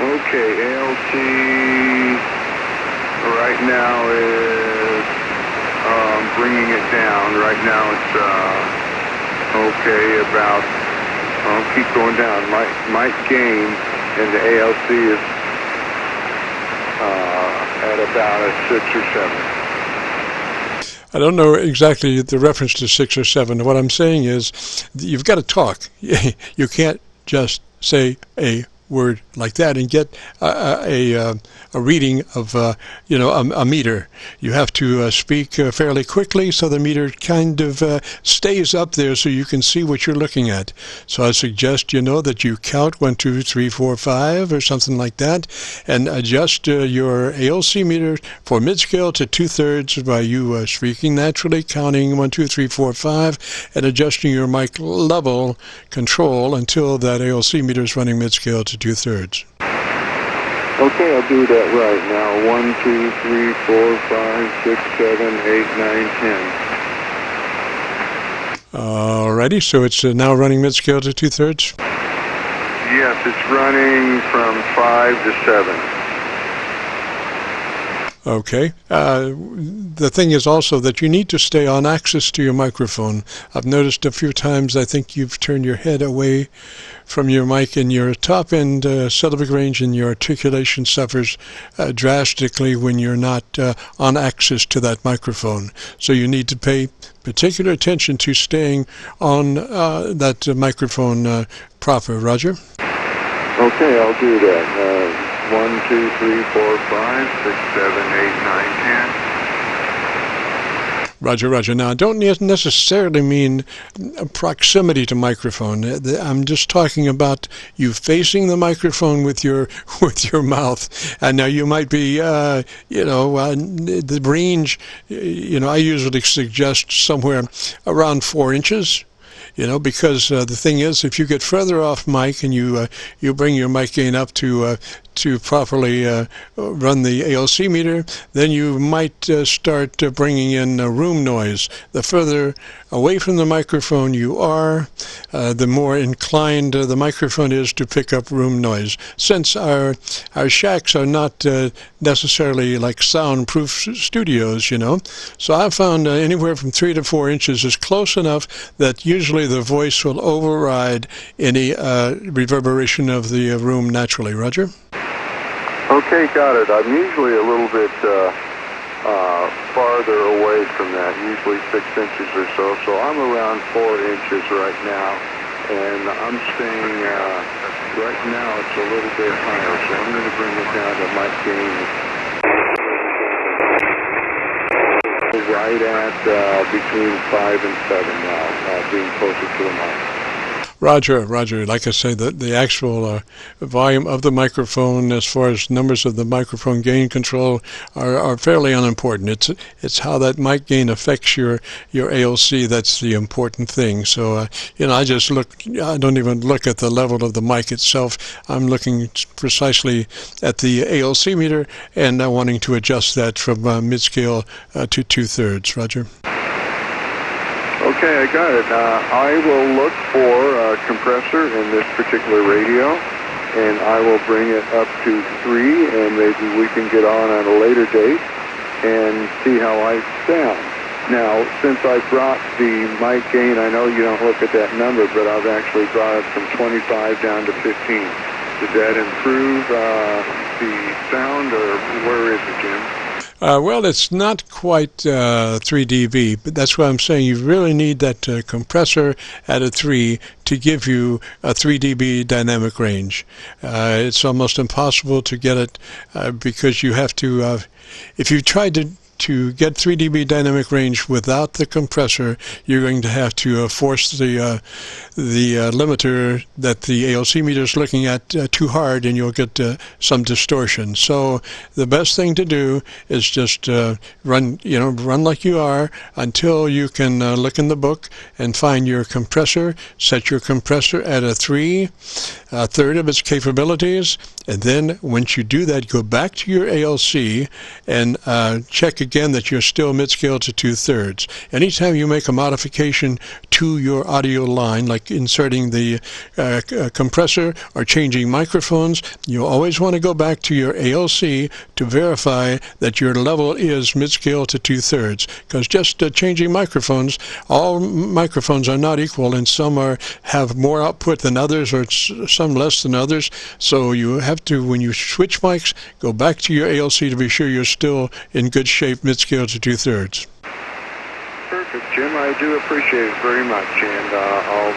Okay, ALC right now is bringing it down. Right now it's okay, about, I'll keep going down. Mic gain in the ALC is at about a 6 or 7.
I don't know exactly the reference to 6 or 7. What I'm saying is you've got to talk. You can't just say a word like that and get a reading of a meter. You have to speak fairly quickly so the meter kind of stays up there so you can see what you're looking at. So I suggest that you count 1, 2, 3, 4, 5 or something like that, and adjust your ALC meter for mid-scale to 2/3 by you speaking naturally, counting 1, 2, 3, 4, 5, and adjusting your mic level control until that ALC meter is running mid-scale to 2/3.
Okay, I'll do that right now. 1, 2, 3, 4, 5, 6, 7, 8, 9, 10.
Alrighty, so it's now running mid-scale to 2/3?
Yes, it's running from 5 to 7.
Okay. The thing is also that you need to stay on axis to your microphone. I've noticed a few times, I think you've turned your head away from your mic, and your top end syllabic range and your articulation suffers drastically when you're not on axis to that microphone. So you need to pay particular attention to staying on that microphone proper. Roger?
Okay, I'll do that. 1, 2, 3, 4, 5, 6, 7, 8, 9, 10.
Roger, Roger. Now, I don't necessarily mean proximity to microphone. I'm just talking about you facing the microphone with your mouth. And now you might be, the range. I usually suggest somewhere around 4 inches. Because the thing is, if you get further off mic and you bring your mic gain up to properly run the ALC meter, then you might start bringing in room noise. The further away from the microphone you are, the more inclined the microphone is to pick up room noise. Since our shacks are not necessarily like soundproof studios, so I've found anywhere from 3 to 4 inches is close enough that usually the voice will override any reverberation of the room naturally. Roger?
Okay, got it. I'm usually a little bit farther away from that, usually 6 inches or so. So I'm around 4 inches right now, and I'm staying, right now it's a little bit higher, so I'm going to bring it down to mic gain right at between 5 and 7 now, being closer to the mic.
Roger. Like I say, the actual volume of the microphone, as far as numbers of the microphone gain control, are fairly unimportant. It's how that mic gain affects your ALC that's the important thing. So I just look. I don't even look at the level of the mic itself. I'm looking precisely at the ALC meter and wanting to adjust that from mid-scale to 2/3. Roger.
Okay, I got it. I will look for a compressor in this particular radio, and I will bring it up to 3, and maybe we can get on at a later date and see how I sound. Now, since I brought the mic gain, I know you don't look at that number, but I've actually brought it from 25 down to 15. Did that improve the sound, or where is it, Jim?
Well, it's not quite 3 dB, but that's why I'm saying you really need that compressor at a 3 to give you a 3 dB dynamic range. It's almost impossible to get it because you have to, if you try to get 3 dB dynamic range without the compressor, you're going to have to force the limiter that the ALC meter is looking at too hard, and you'll get some distortion. So the best thing to do is just run like you are until you can look in the book and find your compressor. Set your compressor at a 3, a third of its capabilities, and then once you do that, go back to your ALC and check again that you're still mid-scale to 2/3. Anytime you make a modification to your audio line, like inserting the compressor or changing microphones, you always want to go back to your ALC to verify that your level is mid-scale to 2/3. Because just changing microphones, all microphones are not equal, and some have more output than others, or some less than others. So you have to, when you switch mics, go back to your ALC to be sure you're still in good shape mid-scale to 2/3.
Perfect, Jim. I do appreciate it very much, and I'll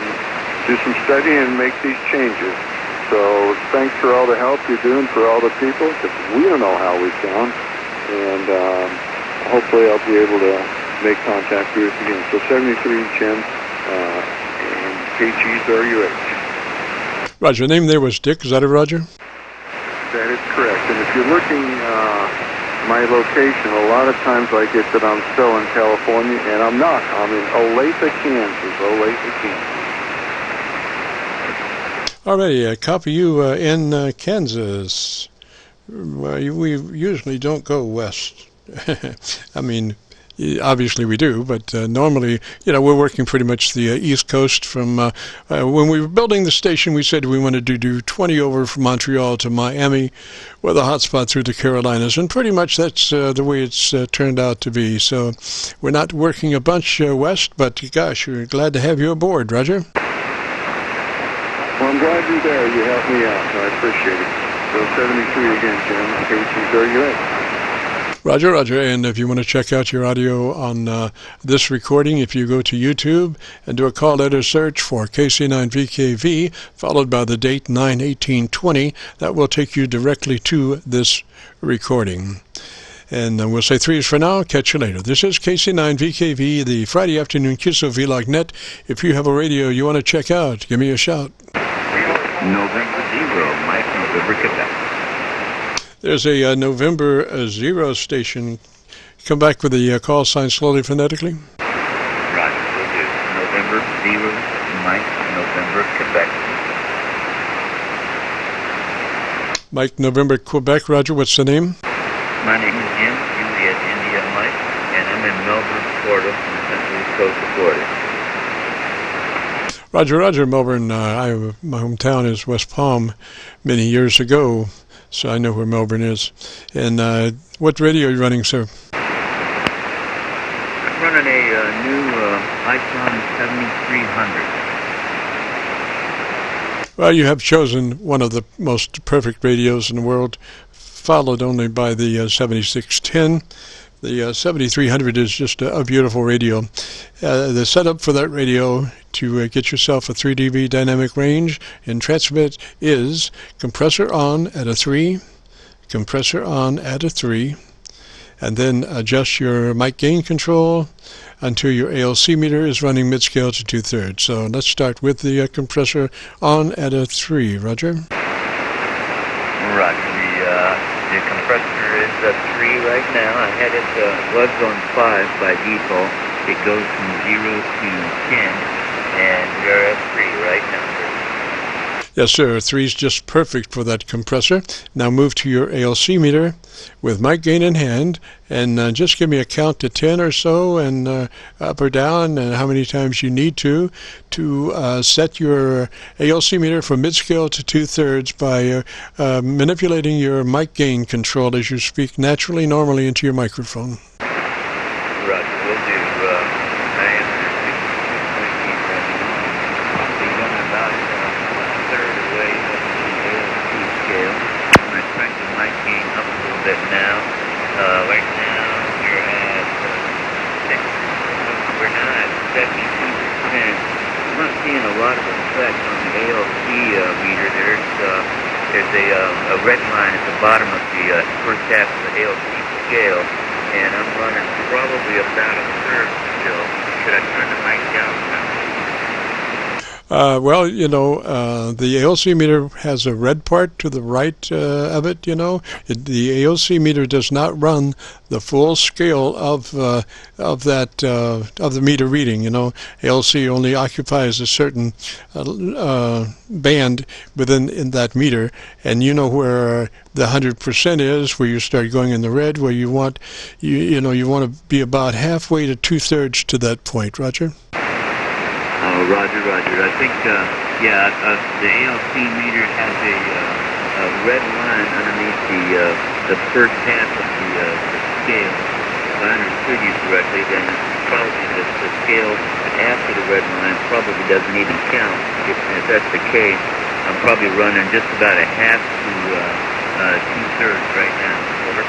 do some studying and make these changes. So thanks for all the help you're doing for all the people, because we don't know how we sound, and hopefully I'll be able to make contact with you again. So 73, Jim, and KC9VKV.
Roger, your name there was Dick, is that it, Roger?
That is correct, and if you're looking my location, a lot of times I get that I'm still in California, and I'm not. I'm in Olathe, Kansas.
Alrighty, I copy you in Kansas. We usually don't go west. I mean, obviously we do, but normally, we're working pretty much the East Coast. From when we were building the station, we said we wanted to do 20 over from Montreal to Miami, with a hotspot through the Carolinas, and pretty much that's the way it's turned out to be. So we're not working a bunch west, but gosh, we're glad to have you aboard, Roger.
Well, I'm glad you're there. You helped me out, so I appreciate it. So 73 again, Jim. KC9VKV.
Roger, and if you want to check out your audio on this recording, if you go to YouTube and do a call letter search for KC9VKV, followed by the date 9/18/20, that will take you directly to this recording. And we'll say 3s for now. Catch you later. This is KC9VKV, the Friday afternoon QSO-VLOG net. If you have a radio you want to check out, give me a shout.
November 0, Mike, November, Quebec.
There's a November 0 station. Come back with the call sign slowly phonetically.
Roger, will do. November 0, Mike, November, Quebec.
Mike, November, Quebec. Roger, what's the name?
My name is Jim, Juliet, India, Mike, and I'm in Melbourne, Florida, from the central coast of Florida.
Roger, Melbourne. My hometown is West Palm many years ago, so I know where Melbourne is. And what radio are you running, sir?
I'm running a new Icon 7300.
Well, you have chosen one of the most perfect radios in the world, followed only by the 7610. The 7300 is just a beautiful radio. The setup for that radio to get yourself a 3 dB dynamic range and transmit is compressor on at a 3, compressor on at a 3, and then adjust your mic gain control until your ALC meter is running mid-scale to 2/3. So let's start with the compressor on at a 3. Roger?
Roger. The compressor is a 3 right now. I had it was on 5 by default. It goes from 0 to 10, and we're at 3 right now.
Yes, sir. 3 is just perfect for that compressor. Now move to your ALC meter with mic gain in hand, and just give me a count to 10 or so, and up or down, and how many times you need to set your ALC meter from mid-scale to 2/3 by manipulating your mic gain control as you speak naturally, normally into your microphone.
Roger, will do. I am probably running about a third away up to the ALC scale. I'm going to crank the mic gain up a little bit now. Right now we're at 72%. I'm not seeing a lot of effect on the ALC meter. There's a red line at the bottom of the first half of the ALC scale, and I'm running probably about a third still. Should I turn the mic down now?
Well, the ALC meter has a red part to the right of it, the ALC meter does not run the full scale of the meter reading, ALC only occupies a certain band in that meter, and you know where the 100% is, where you start going in the red, where you want you want to be about halfway to 2/3 to that point. Roger?
Roger. I think, the ALC meter has a red line underneath the first half of the scale. If I understood you correctly, then probably the scale after the red line probably doesn't even count. If that's the case, I'm probably running just about a half to 2/3 right now. Over.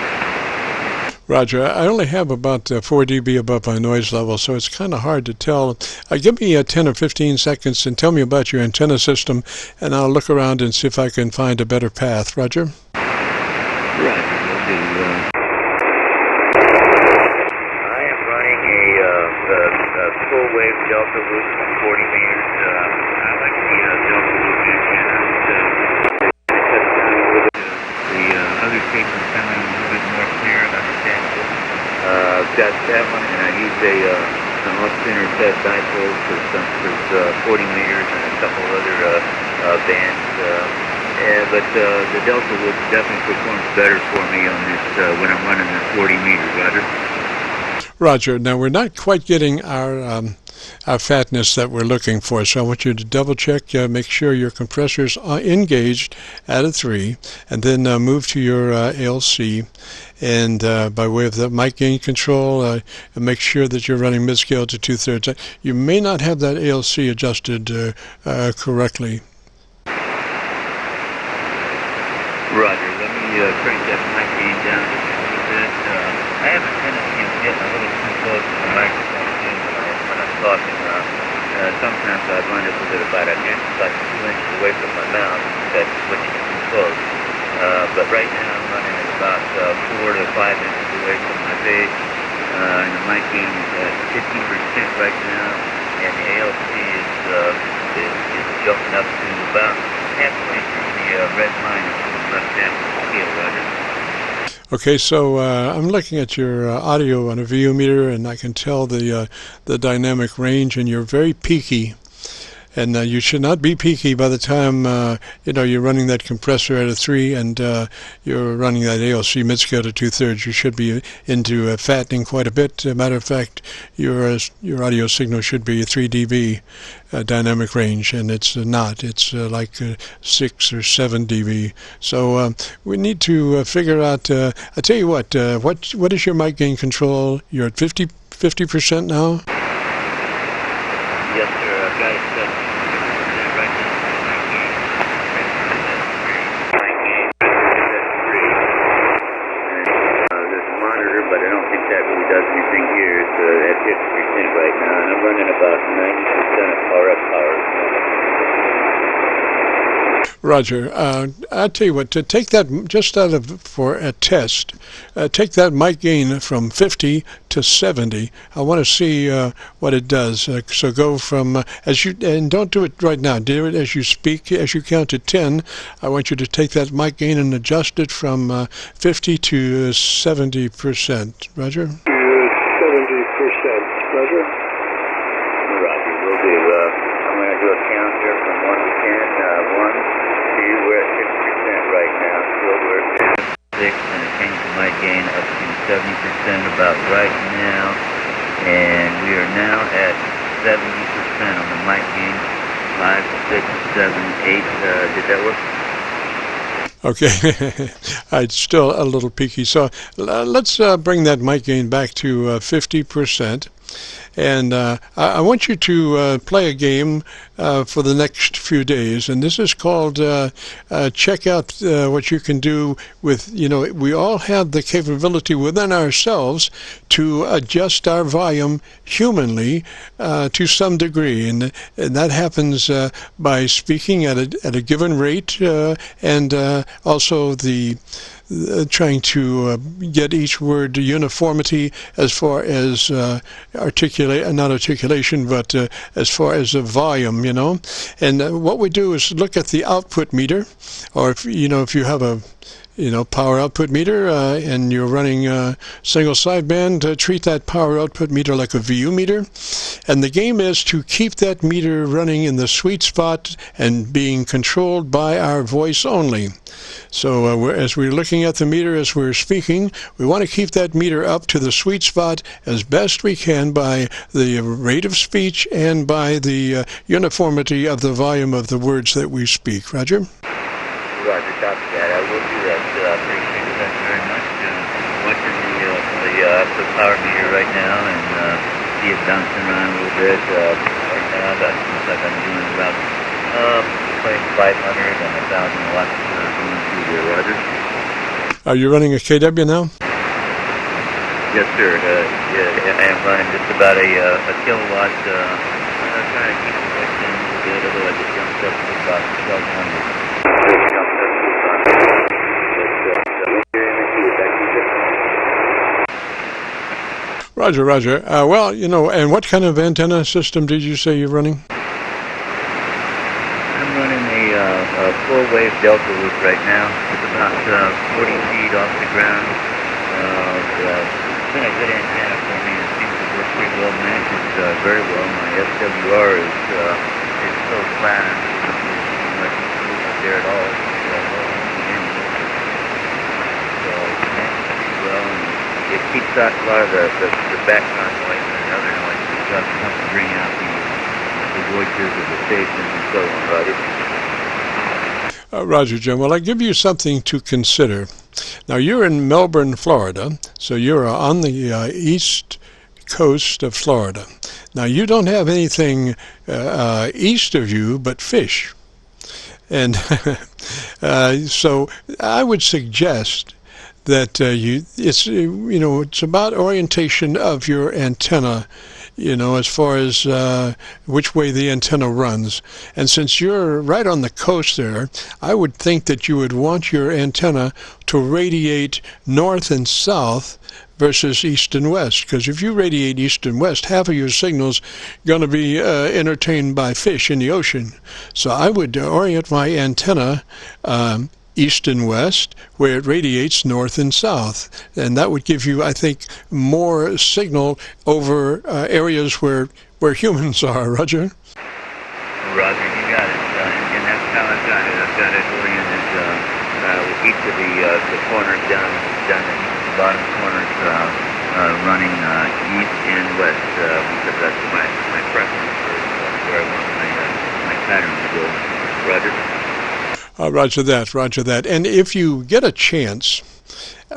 Roger, I only have about 4 dB above my noise level, so it's kind of hard to tell. Give me 10 or 15 seconds and tell me about your antenna system, and I'll look around and see if I can find a better path. Roger?
Roger, will do. I am running a full-wave delta loop from 40 meters. I like the delta loop antenna. The other stations sounding a little bit more clear and understandable. I've got that one, and I use an off-center set dipole for 40 meters and a couple other bands. But the delta loop definitely performs better for me on this when I'm running the 40 meters. Roger.
Roger. Now, we're not quite getting our fatness that we're looking for, so I want you to double check, make sure your compressor's engaged at a 3, and then move to your ALC, and by way of the mic gain control, make sure that you're running mid-scale to 2/3. You may not have that ALC adjusted correctly.
Roger, let me crank that mic gain down just a little bit. I have a tendency of getting a little too close to the microphone when I'm talking. Sometimes I run it with it about an inch, like 2 inches away from my mouth. That's switching too close. But right now I'm running it about 4 to 5 inches away away from my base. And the mic gain is at 50% right now, and the ALC is jumping up to about halfway through the red line on the left hand of the scale, Roger.
Okay, so I'm looking at your audio on a VU meter, and I can tell the dynamic range, and you're very peaky. And you should not be peaky by the time you're running that compressor at a 3 and you're running that ALC mid-scale to 2/3. You should be into fattening quite a bit. Matter of fact, your audio signal should be 3 dB dynamic range, and it's not. It's like 6 or 7 dB. So we need to figure out. I tell you what is your mic gain control? You're at 50% now.
Yes, sir. I've got it set. But I don't think that really does anything here. It's at 50% right now, and I'm running about 90% of power up power.
Roger. I'll tell you what, to take that just for a test, take that mic gain from 50 to 70. I want to see what it does. So go from, and don't do it right now. Do it as you speak, as you count to 10. I want you to take that mic gain and adjust it from 50 to 70%. Roger? 70%.
Roger?
Roger, will do. I'm going to do a count here from 1 to 10. 1, 2, we're at 50% right now. Still we're at 6, and I changed the mic gain up to 70% about right now. And we are now at 70% on the mic gain. 5, 6, 7, 8. Did that work?
Okay, it's still a little peaky. So let's bring that mic gain back to 50%. And I want you to play a game for the next few days, and this is called check out what you can do with, we all have the capability within ourselves to adjust our volume humanly to some degree, and that happens by speaking at a given rate, and also trying to get each word uniformity as far as not articulation, but as far as the volume, And what we do is look at the output meter, or if you have a power output meter and you're running single sideband, treat that power output meter like a VU meter. And the game is to keep that meter running in the sweet spot and being controlled by our voice only. So as we're looking at the meter as we're speaking, we want to keep that meter up to the sweet spot as best we can by the rate of speech and by the uniformity of the volume of the words that we speak. Roger?
Roger, copy that. I will do that. I appreciate that very much. Watching the power meter right now and see it bouncing around a little bit. Right now, that looks like I'm doing about between 500 and 1,000 watts going through there, Roger.
Are you running a KW now?
Yes, sir. I am running just about a kilowatt. I'm trying to keep it right down a little bit, although I just jumped up to about 1,200.
Roger. Well, and what kind of antenna system did you say you're running?
I'm running a full-wave delta loop right now. It's about 40 feet off the ground. It's been a good antenna for me. It seems to work pretty well. Matches very well. My SWR is so flat. There's not much movement there at all. So it matches pretty well. And it keeps out a lot of the background noise and other noise. It doesn't help to bring out the voices of the stations and so on, Roger.
Roger, Jim. Well, I give you something to consider. Now, you're in Melbourne, Florida, so you're on the east coast of Florida. Now, you don't have anything east of you but fish. And so I would suggest that it's about orientation of your antenna. as far as which way the antenna runs. And since you're right on the coast there, I would think that you would want your antenna to radiate north and south versus east and west, because if you radiate east and west, half of your signal's going to be entertained by fish in the ocean. So I would orient my antenna east and west, where it radiates north and south, and that would give you, I think, more signal over areas where humans are. Roger?
Roger, you got it, and that's how I've got it. I've got it oriented with each of the corners down the bottom corners running east and west, because that's my preference for where I want my pattern to go. Roger?
Roger that. And if you get a chance,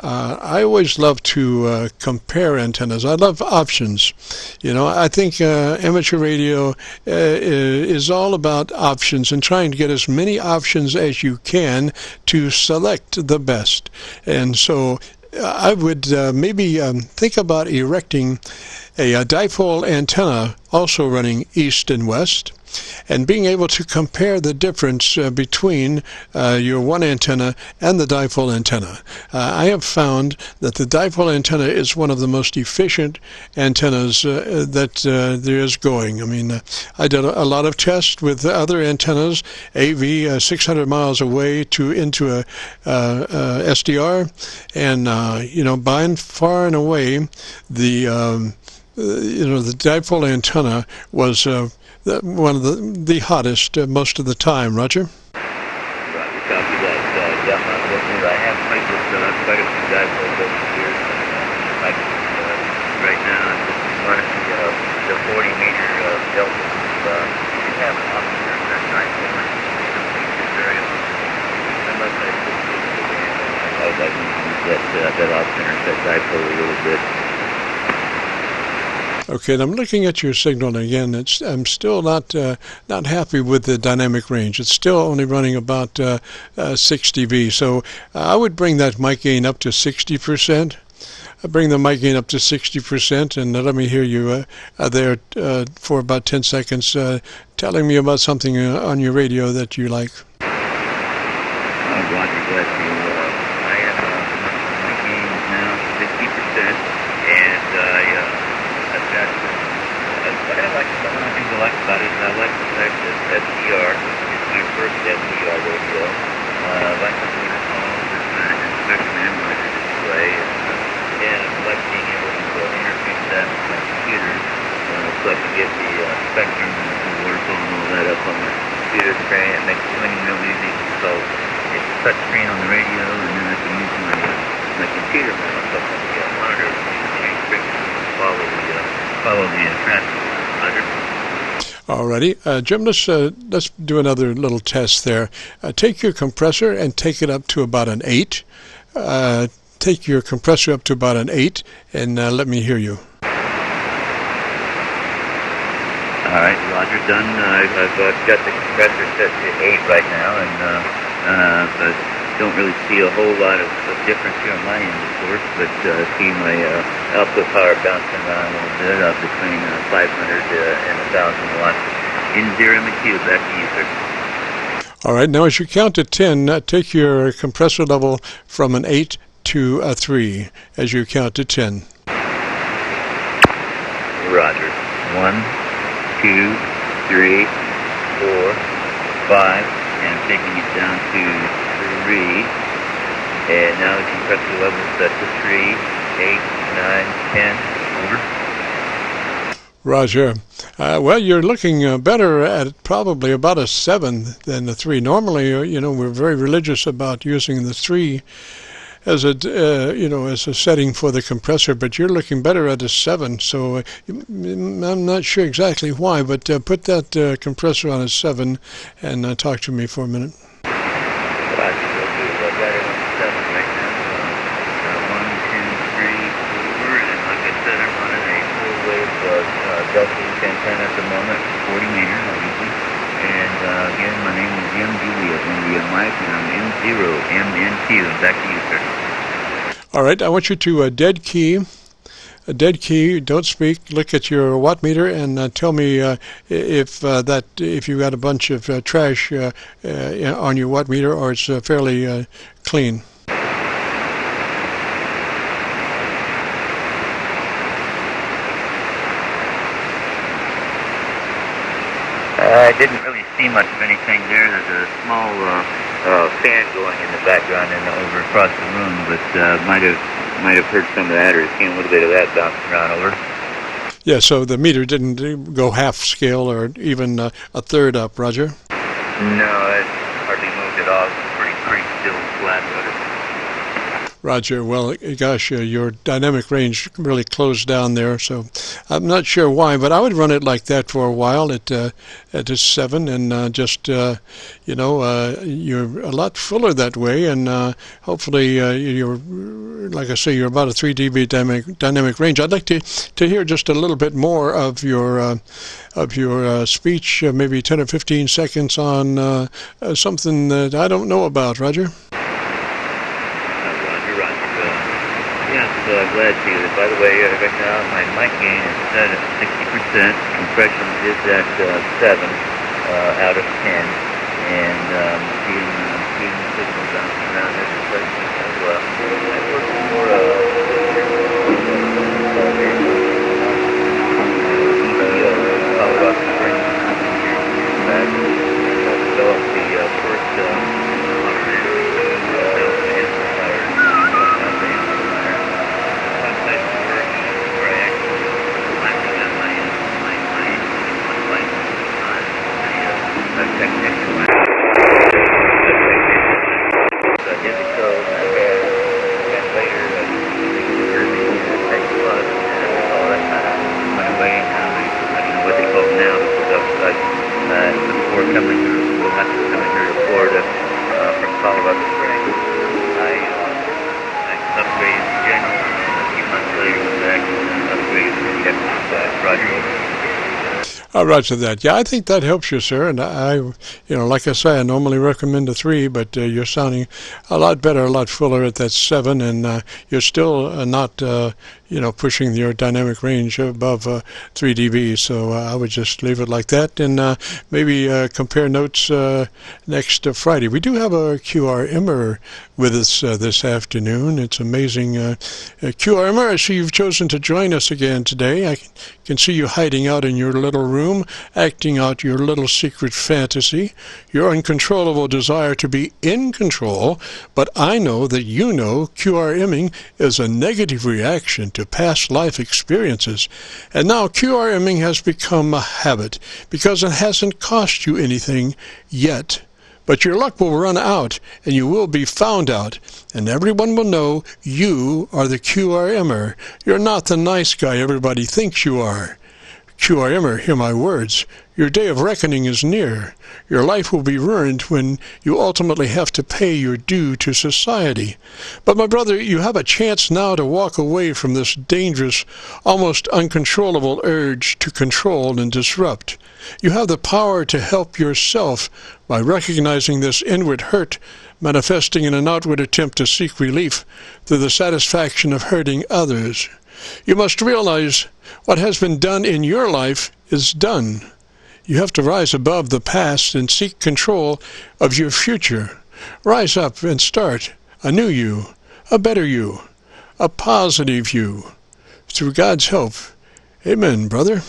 I always love to compare antennas. I love options. I think amateur radio is all about options and trying to get as many options as you can to select the best. And so I would maybe think about erecting a dipole antenna also running east and west, and being able to compare the difference between your one antenna and the dipole antenna. I have found that the dipole antenna is one of the most efficient antennas that there is going. I mean, I did a lot of tests with other antennas, AV 600 miles away into a SDR, and by and far and away, the dipole antenna was one of the hottest most of the time. Roger?
Roger, copy that. I have played with quite a few dipoles over the years. Right now, I'm just running the 40-meter delta. You have an option on that dipole. It's very unless I use that option or that dipole a little bit.
Okay, and I'm looking at your signal again. I'm still not happy with the dynamic range. It's still only running about 60 dB. So I would bring that mic gain up to 60%. Bring the mic gain up to 60%, and let me hear you there for about 10 seconds, telling me about something on your radio that you like.
Roger, bless you. I have my gain now 60%, and one of the things I like about it is I like the fact that SDR is my first SDR radio. I like the way the phones and especially the emulator display, and I like being able to interface that with my computer so I can get the spectrum and the waterfall and all that up on my computer screen. It makes tuning real easy. So it's a touch screen on the radio, and then I can use my computer mouse up on the monitor to change pictures and follow the traffic.
Alrighty, Jim, let's do another little test there. Take your compressor and take it up to about an 8. Take your compressor up to about an 8, and let me hear you.
All right, Roger, done. I've got the compressor set to 8 right now, and I don't really see a whole lot of difference here on my end, of course, but see my output power bouncing around a little bit between 500 and 1,000 watts. In 0 in the queue. Back to you, sir.
All right, now as you count to 10, take your compressor level from an 8 to a 3 as you count to 10.
Roger. 1, 2, 3, 4, 5, and taking it down to 3. And now the compressor level is set to 3, 8, 9, 10. Over.
Roger. Well, you're looking better at probably about a 7 than a 3. Normally, we're very religious about using the 3 as a setting for the compressor, but you're looking better at a 7. So I'm not sure exactly why, but put that compressor on a 7 and talk to me for a minute.
Delta antenna at the moment, 40 meters, obviously. And again, my name is Jim Julia, India Mike, and I'm M0MNQ. Back to you, sir.
All right, I want you to dead key dead key, don't speak, look at your watt meter, and tell me if you got a bunch of trash on your watt meter, or it's fairly clean.
I didn't really see much of anything there. There's a small fan going in the background and over across the room, but might have heard some of that or seen a little bit of that bouncing around over.
Yeah, so the meter didn't go half scale or even a third up, Roger?
No, it hardly moved at all. It's pretty still flat.
Roger, well, gosh, your dynamic range really closed down there, so I'm not sure why, but I would run it like that for a while at 7, and just, you're a lot fuller that way, and hopefully you're, like I say, you're about a 3 dB dynamic range. I'd like to hear just a little bit more of your speech, maybe 10 or 15 seconds on something that I don't know about, Roger.
So I'm glad to. By the way, right now my mic gain is set at 60%. Compression is at 7 out of 10, and seeing the signal bouncing around every place as well. I work more Colorado Springs back. Developed the first
Roger that. Yeah, I think that helps you, sir. And I like I say, I normally recommend a 3, but you're sounding a lot better, a lot fuller at that 7, and you're still not, pushing your dynamic range above 3 dB. So I would just leave it like that, and maybe compare notes next Friday. We do have a QRMer with us this afternoon. It's amazing. QRMer, I see you've chosen to join us again today. I can see you hiding out in your little room, acting out your little secret fantasy, your uncontrollable desire to be in control. But I know that you know QRMing is a negative reaction to past life experiences. And now QRMing has become a habit because it hasn't cost you anything yet. But your luck will run out, and you will be found out, and everyone will know you are the QRMer. You're not the nice guy everybody thinks you are. QRMer, hear my words. Your day of reckoning is near. Your life will be ruined when you ultimately have to pay your due to society. But my brother, you have a chance now to walk away from this dangerous, almost uncontrollable urge to control and disrupt. You have the power to help yourself by recognizing this inward hurt manifesting in an outward attempt to seek relief through the satisfaction of hurting others. You must realize what has been done in your life is done. You have to rise above the past and seek control of your future. Rise up and start a new you, a better you, a positive you. Through God's help. Amen, brother.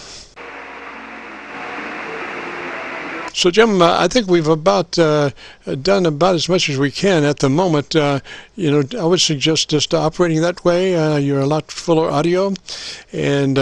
So, Jim, I think we've about done about as much as we can at the moment. I would suggest just operating that way. You're a lot fuller audio. And,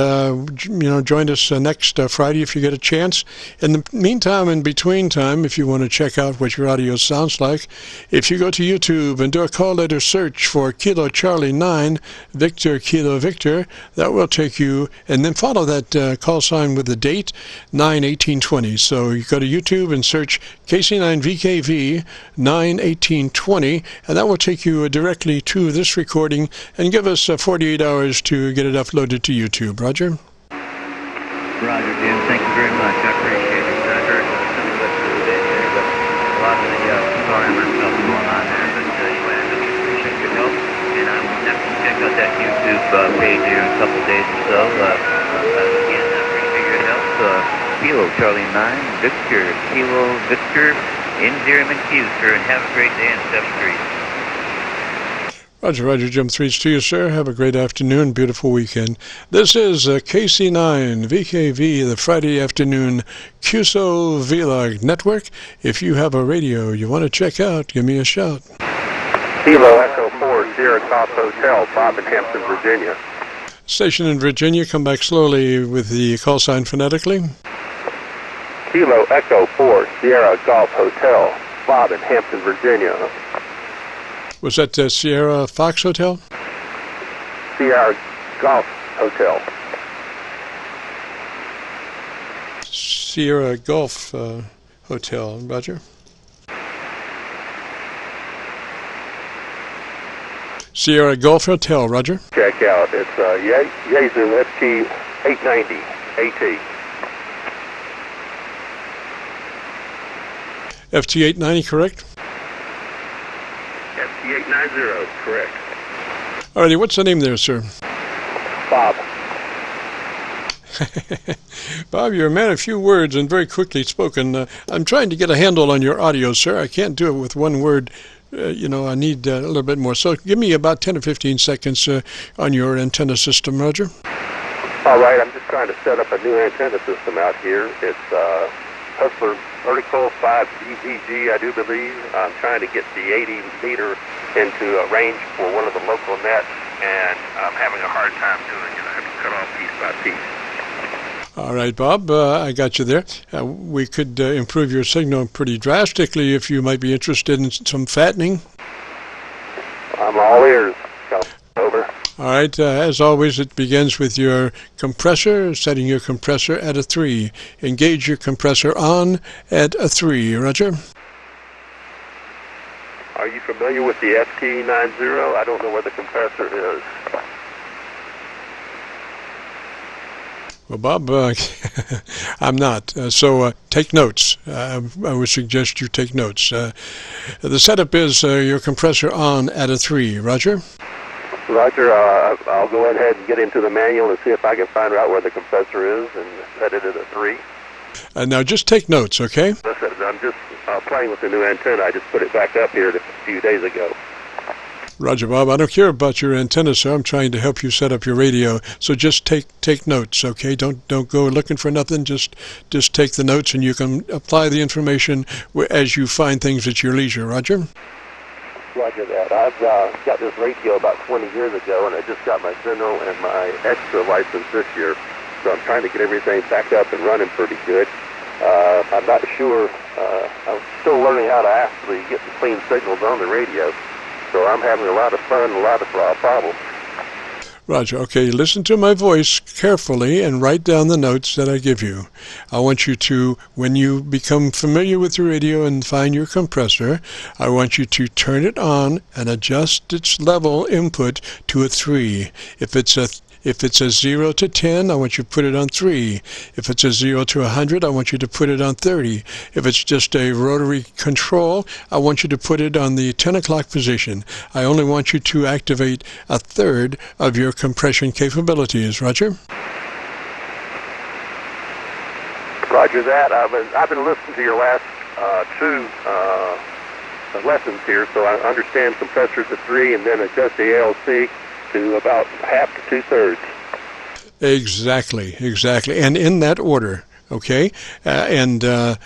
join us next Friday if you get a chance. In the meantime, in between time, if you want to check out what your audio sounds like, if you go to YouTube and do a call letter search for Kilo Charlie 9, Victor Kilo Victor, that will take you, and then follow that call sign with the date, 9/18/20. So you go to YouTube and search KC9VKV 9/18/20, and that will take you directly to this recording and give us 48 hours to get it uploaded to YouTube. Roger?
Roger, Jim. Thank you very much. I appreciate it. I heard some of what's in there, but a lot of the QRMer stuff going on there. But anyway, I really appreciate your help, and I will definitely check out that YouTube page here in a couple of days Charlie 9, Victor, Kilo, Victor, N0 and Q, sir, and have a great day on 7th Street.
Roger, Roger, Jim 3's to you, sir. Have a great afternoon, beautiful weekend. This is KC9VKV, the Friday afternoon QSO-VLOG network. If you have a radio you want to check out, give me a shout.
Kilo Echo 4, Sierra Golf Hotel, Bob in Hampton, Virginia.
Station in Virginia, come back slowly with the call sign phonetically.
Kilo Echo 4, Sierra Golf Hotel, Bob in Hampton, Virginia.
Was that Sierra Fox Hotel?
Sierra Golf Hotel.
Sierra Golf Hotel, Roger. Sierra Golf Hotel, Roger.
Check out. It's Yaesu FT890 AT.
FT890, correct?
FT890, correct.
Alrighty, what's the name there, sir?
Bob.
Bob, you're a man of few words and very quickly spoken. I'm trying to get a handle on your audio, sir. I can't do it with one word. I need a little bit more. So give me about 10 or 15 seconds on your antenna system, Roger.
All right, I'm just trying to set up a new antenna system out here. It's Hustler Vertical 5 DVG, I do believe. I'm trying to get the 80 meter into a range for one of the local nets, and I'm having a hard time doing it. I have to cut off piece by piece.
All right, Bob, I got you there. We could improve your signal pretty drastically if you might be interested in some fattening.
I'm all ears. Over.
All right, as always, it begins with your compressor, setting your compressor at a 3. Engage your compressor on at a 3. Roger?
Are you familiar with the FT90? I don't know where the compressor is.
Well, Bob, I'm not. So take notes. I would suggest you take notes. The setup is your compressor on at a 3. Roger?
Roger, I'll go ahead and get into the manual and see if I can find out where the compressor is and set it at a 3.
Now just take notes, okay?
Listen, I'm just playing with the new antenna. I just put it back up here a few days ago.
Roger, Bob. I don't care about your antenna, sir. I'm trying to help you set up your radio. So just take notes, okay? Don't go looking for nothing. Just take the notes, and you can apply the information as you find things at your leisure. Roger?
Roger that. I've got this radio about 20 years ago, and I just got my general and my extra license this year. So I'm trying to get everything back up and running pretty good. I'm not sure. I'm still learning how to actually get the clean signals on the radio. So I'm having a lot of fun, a lot of problems.
Roger, okay, listen to my voice carefully and write down the notes that I give you. I want you to, when you become familiar with your radio and find your compressor, I want you to turn it on and adjust its level input to a 3. If it's a 0 to 10, I want you to put it on 3. If it's a 0 to 100, I want you to put it on 30. If it's just a rotary control, I want you to put it on the 10 o'clock position. I only want you to activate a third of your compression capabilities. Roger?
Roger that. I've been listening to your last two lessons here, so I understand compressors at 3 and then adjust the ALC to about half to 2/3.
Exactly. And in that order, okay? That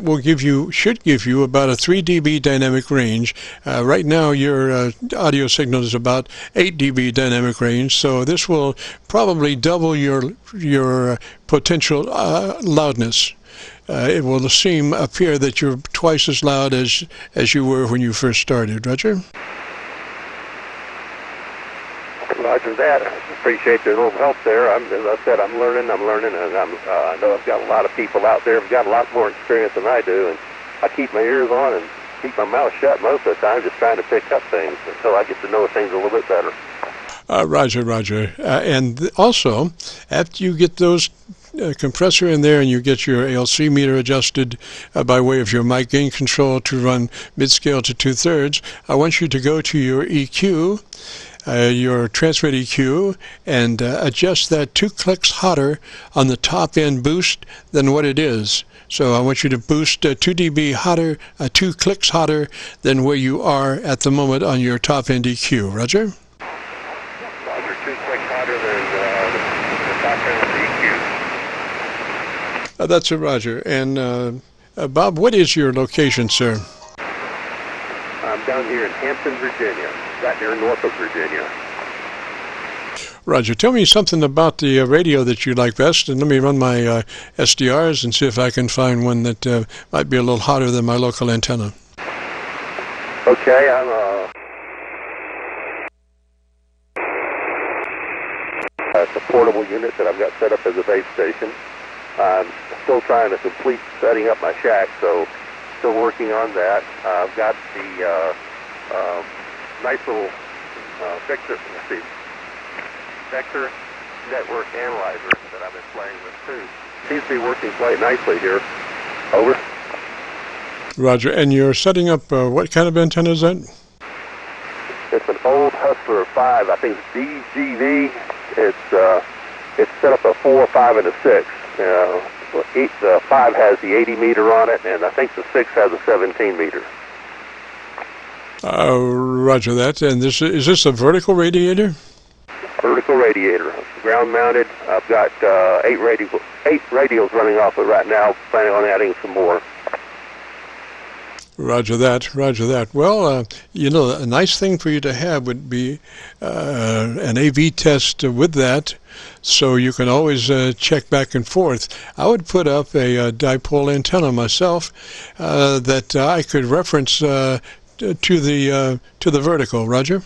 will should give you about a 3 dB dynamic range. Right now, your audio signal is about 8 dB dynamic range, so this will probably double your potential loudness. It will appear that you're twice as loud as you were when you first started. Roger?
Roger that. I appreciate the little help there. As I said, I'm learning, and I know I've got a lot of people out there who've got a lot more experience than I do, and I keep my ears on and keep my mouth shut most of the time, just trying to pick up things until I get to know things a little bit better.
Roger. And also, after you get those compressor in there and you get your ALC meter adjusted by way of your mic gain control to run mid-scale to 2/3, I want you to go to your EQ your transmit EQ and adjust that 2 clicks hotter on the top end boost than what it is. So I want you to boost 2 dB hotter, 2 clicks hotter than where you are at the moment on your top end EQ. Roger?
Roger, 2 clicks hotter than the top end of the EQ.
That's it, Roger. And Bob, what is your location, sir?
I'm down here in Hampton, Virginia, right near Norfolk, Virginia.
Roger, tell me something about the radio that you like best, and let me run my SDRs and see if I can find one that might be a little hotter than my local antenna.
Okay, it's a portable unit that I've got set up as a base station. I'm still trying to complete setting up my shack, so still working on that. I've got the nice little vector network analyzer that I've been playing with too. Seems to be working quite nicely here. Over.
Roger, and you're setting up what kind of antenna is that?
It's an old Hustler 5. I think it's DGV. It's set up a 4, 5, and a 6. The 5 has the 80 meter on it, and I think the 6 has a 17 meter.
Roger that. And is this a vertical radiator?
Vertical radiator, ground mounted. I've got 8 radios running off it right now, planning on adding some more.
Roger that, roger that. Well, a nice thing for you to have would be an AV test with that, so you can always check back and forth. I would put up a dipole antenna myself that I could reference to the vertical. Roger?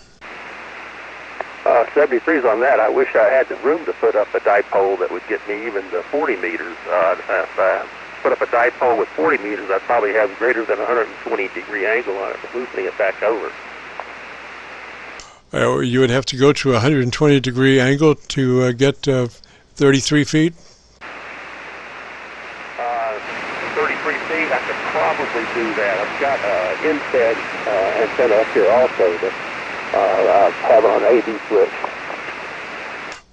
73's on that. I wish I had the room to put up a dipole that would get me even to 40 meters. If I put up a dipole with 40 meters, I'd probably have greater than 120 degree angle on it, loosening it back over.
You would have to go to a 120 degree angle to get 33 feet?
33 feet, I could probably do that. I've got an infed antenna up here also that I have on AD switch.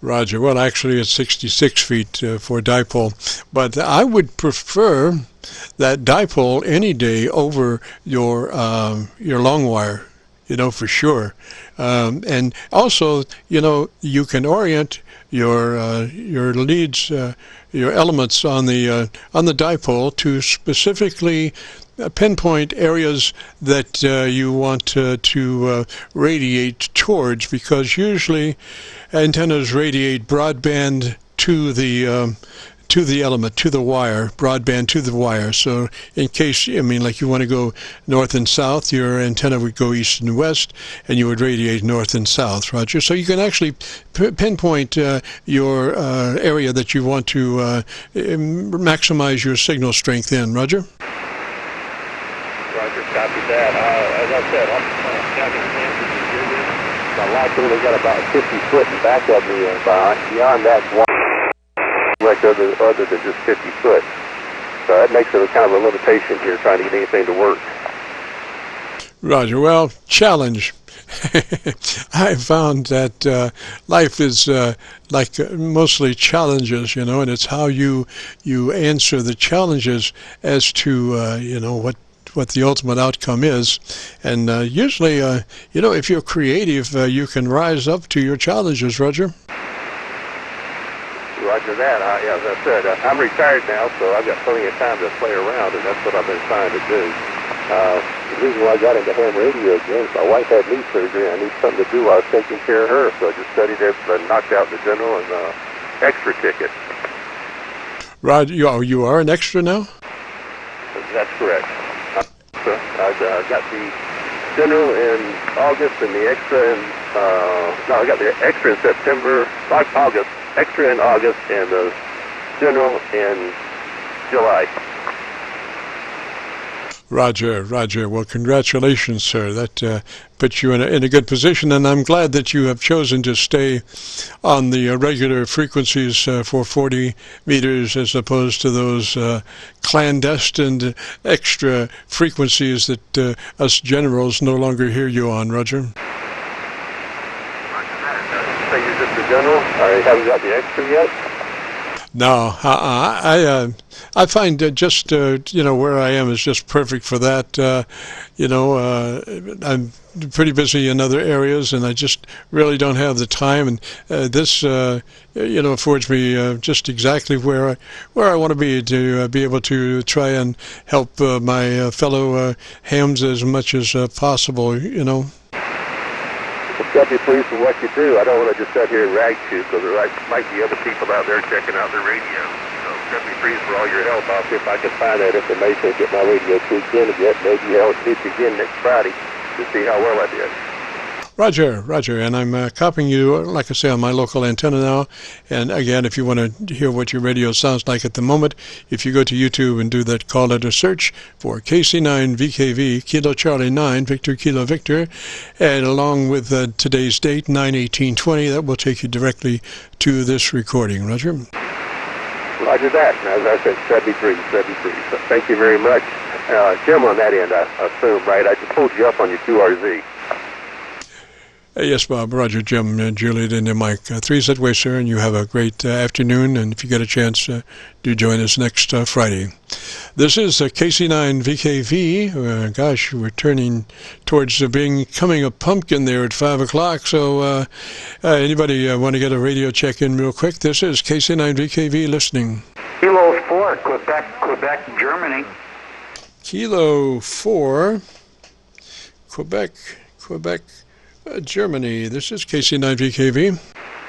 Roger. Well, actually, it's 66 feet for dipole, but I would prefer that dipole any day over your long wire. For sure. And also, you can orient your leads, your elements on the dipole to specifically pinpoint areas that you want to radiate towards, because usually antennas radiate broadband to the element, to the wire, broadband to the wire. So in case, like you want to go north and south, your antenna would go east and west, and you would radiate north and south, Roger. So you can actually pinpoint your area that you want to maximize your signal strength in, Roger?
Roger, copy that. As I said, I'm counting Kansas, Virginia. My light's only got about 50 foot in back of me, and beyond that, much other than just 50 foot. So that makes it a kind of a limitation here, trying to get anything to work.
Roger. Well, challenge. I found that life is like mostly challenges, and it's how you answer the challenges as to what the ultimate outcome is. And usually, if you're creative, you can rise up to your challenges, Roger.
Roger that. As I said, I'm retired now, so I've got plenty of time to play around, and that's what I've been trying to do. The reason why I got into ham radio again is my wife had knee surgery, and I need something to do while I was taking care of her, so I just studied it, knocked out the general and extra ticket.
Roger, you are an extra now?
That's correct. I got the general in August and the extra in, I got the extra in August, extra in August, and the general in July.
Roger. Well, congratulations, sir. That puts you in a good position, and I'm glad that you have chosen to stay on the regular frequencies for 40 meters as opposed to those clandestine extra frequencies that us generals no longer hear you on, Roger.
general? Or haven't got the extra yet?
No, I find just where I am is just perfect for that. I'm pretty busy in other areas, and I just really don't have the time. And this affords me just exactly where I want to be able to try and help my fellow hams as much as possible.
Well, got to be pleased with what you do. I don't want to just sit here and rag you, because there might be other people out there checking out their radio. So got to be pleased for all your help. I'll see if I can find that information and get my radio tweaked in again. Maybe I'll see you again next Friday to see how well I did.
Roger, and I'm copying you, like I say, on my local antenna now. And again, if you want to hear what your radio sounds like at the moment, if you go to YouTube and do that call letter search for KC9VKV, Kilo Charlie 9, Victor Kilo Victor, and along with today's date, 9/18/20, that will take you directly to this recording. Roger?
Roger that. And as I said, 73. So thank you very much. Jim, on that end, I assume, right? I just pulled you up on your QRZ.
Yes, Bob. Roger, Jim, Juliet, and Mike. 3's that way, sir, and you have a great afternoon, and if you get a chance, do join us next Friday. This is KC9VKV. Gosh, we're turning towards becoming a pumpkin there at 5 o'clock, so anybody want to get a radio check in real quick? This is KC9VKV listening.
Kilo 4, Quebec, Germany.
Kilo 4, Quebec, Germany. This is KC9VKV.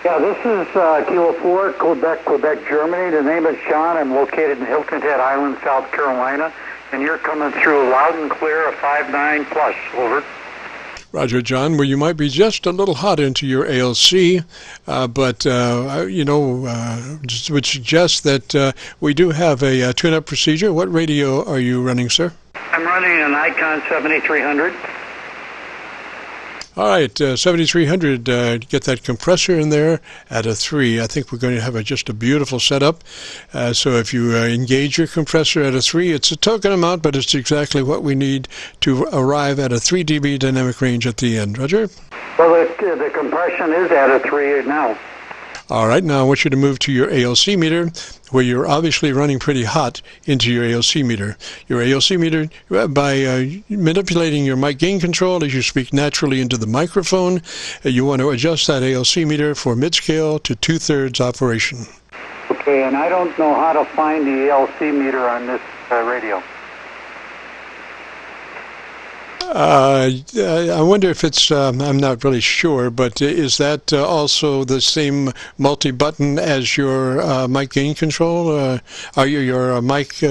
Yeah, this is Kilo 4, Quebec, Germany. The name is John. I'm located in Hilton Head Island, South Carolina, and you're coming through loud and clear at 59 plus. Over.
Roger, John. Well, you might be just a little hot into your ALC, but would suggest that we do have a tune-up procedure. What radio are you running, sir?
I'm running an Icon 7300.
All right, 7300, get that compressor in there at a 3. I think we're going to have just a beautiful setup. So if you engage your compressor at a 3, it's a token amount, but it's exactly what we need to arrive at a 3 dB dynamic range at the end. Roger?
Well, the compression is at a 3 now.
All right, now I want you to move to your ALC meter, where you're obviously running pretty hot into your ALC meter. Your ALC meter, by manipulating your mic gain control as you speak naturally into the microphone, you want to adjust that ALC meter for mid-scale to 2/3 operation.
Okay, and I don't know how to find the ALC meter on this radio.
I wonder if it's, I'm not really sure, but is that also the same multi-button as your mic gain control? Are your mic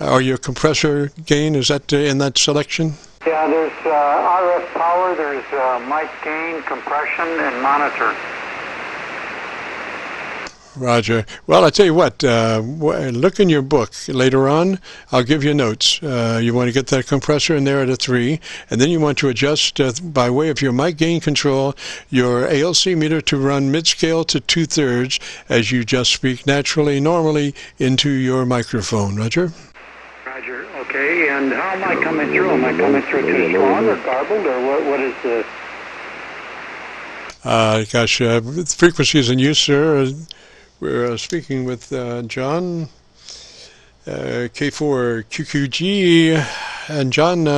or your compressor gain, is that in that selection?
Yeah, there's RF power, there's mic gain, compression, and monitor.
Roger. Well, I tell you what, look in your book later on. I'll give you notes. You want to get that compressor in there at a 3, and then you want to adjust, by way of your mic gain control, your ALC meter to run mid-scale to 2/3 as you just speak naturally, normally into your microphone. Roger?
Roger. Okay, and how am I coming through? Am I coming through too strong or garbled, or what is the...
Gosh, frequencies in use, sir. We're speaking with John, K4QQG, and John,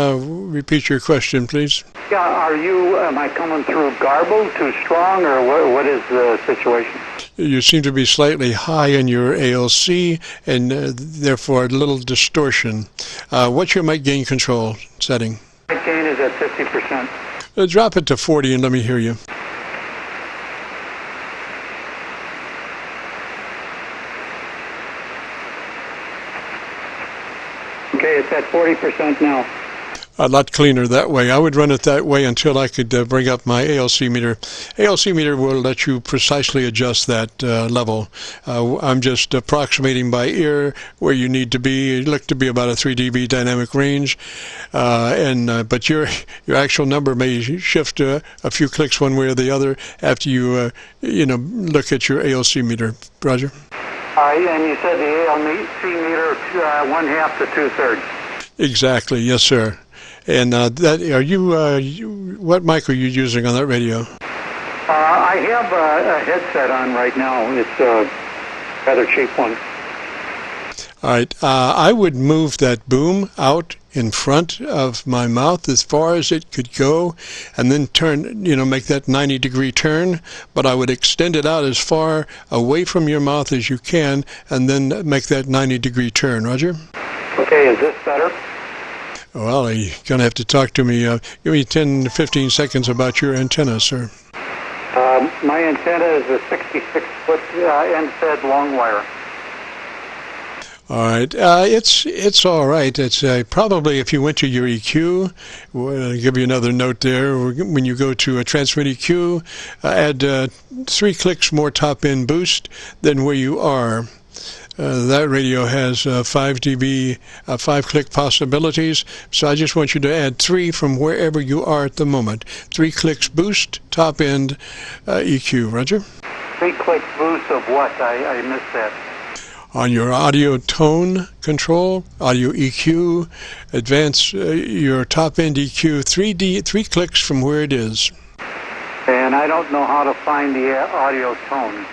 repeat your question, please.
Yeah, am I coming through garbled, too strong, or what is the situation?
You seem to be slightly high in your ALC, and therefore a little distortion. What's your mic gain control setting?
Mic gain is at 50%.
Drop it to 40 and let me hear you.
Okay, it's at 40% now.
A lot cleaner that way. I would run it that way until I could bring up my ALC meter. ALC meter will let you precisely adjust that level. I'm just approximating by ear where you need to be. You look to be about a 3 dB dynamic range, but your actual number may shift a few clicks one way or the other after you look at your ALC meter. Roger.
And you said the ALC meter 1/2 to 2/3.
Exactly, yes, sir. And what mic are you using on that radio?
I have a headset on right now. It's a rather cheap one.
All right. I would move that boom out in front of my mouth as far as it could go, and then turn, make that 90-degree turn. But I would extend it out as far away from your mouth as you can, and then make that 90-degree turn. Roger?
Okay, is this better?
Well, you're going to have to talk to me. Give me 10 to 15 seconds about your antenna, sir.
My antenna is a 66-foot end-fed long wire.
All right. It's all right. It's probably, if you went to your EQ, I'll give you another note there. When you go to a transmit EQ, add 3 clicks more top-end boost than where you are. That radio has 5 dB, 5-click possibilities, so I just want you to add 3 from wherever you are at the moment. 3 clicks boost, top end EQ. Roger?
3 clicks boost of what? I missed that.
On your audio tone control, audio EQ, advance your top end EQ 3 clicks from where it is.
And I don't know how to find the audio tone.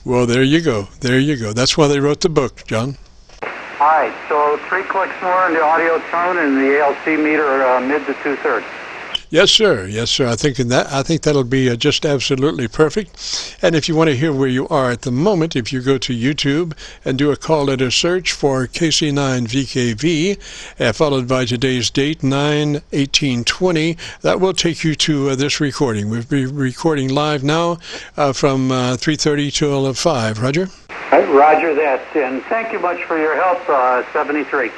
Well, there you go. There you go. That's why they wrote the book, John.
All right, so 3 clicks more in the audio tone and the ALC meter mid to 2/3.
Yes, sir. Yes, sir. I think that'll be just absolutely perfect. And if you want to hear where you are at the moment, if you go to YouTube and do a call letter search for KC9VKV, followed by today's date, 9/18/20, that will take you to this recording. We'll be recording live now from 3:30 till 5. Roger?
Roger that. And thank you much for your help, 73.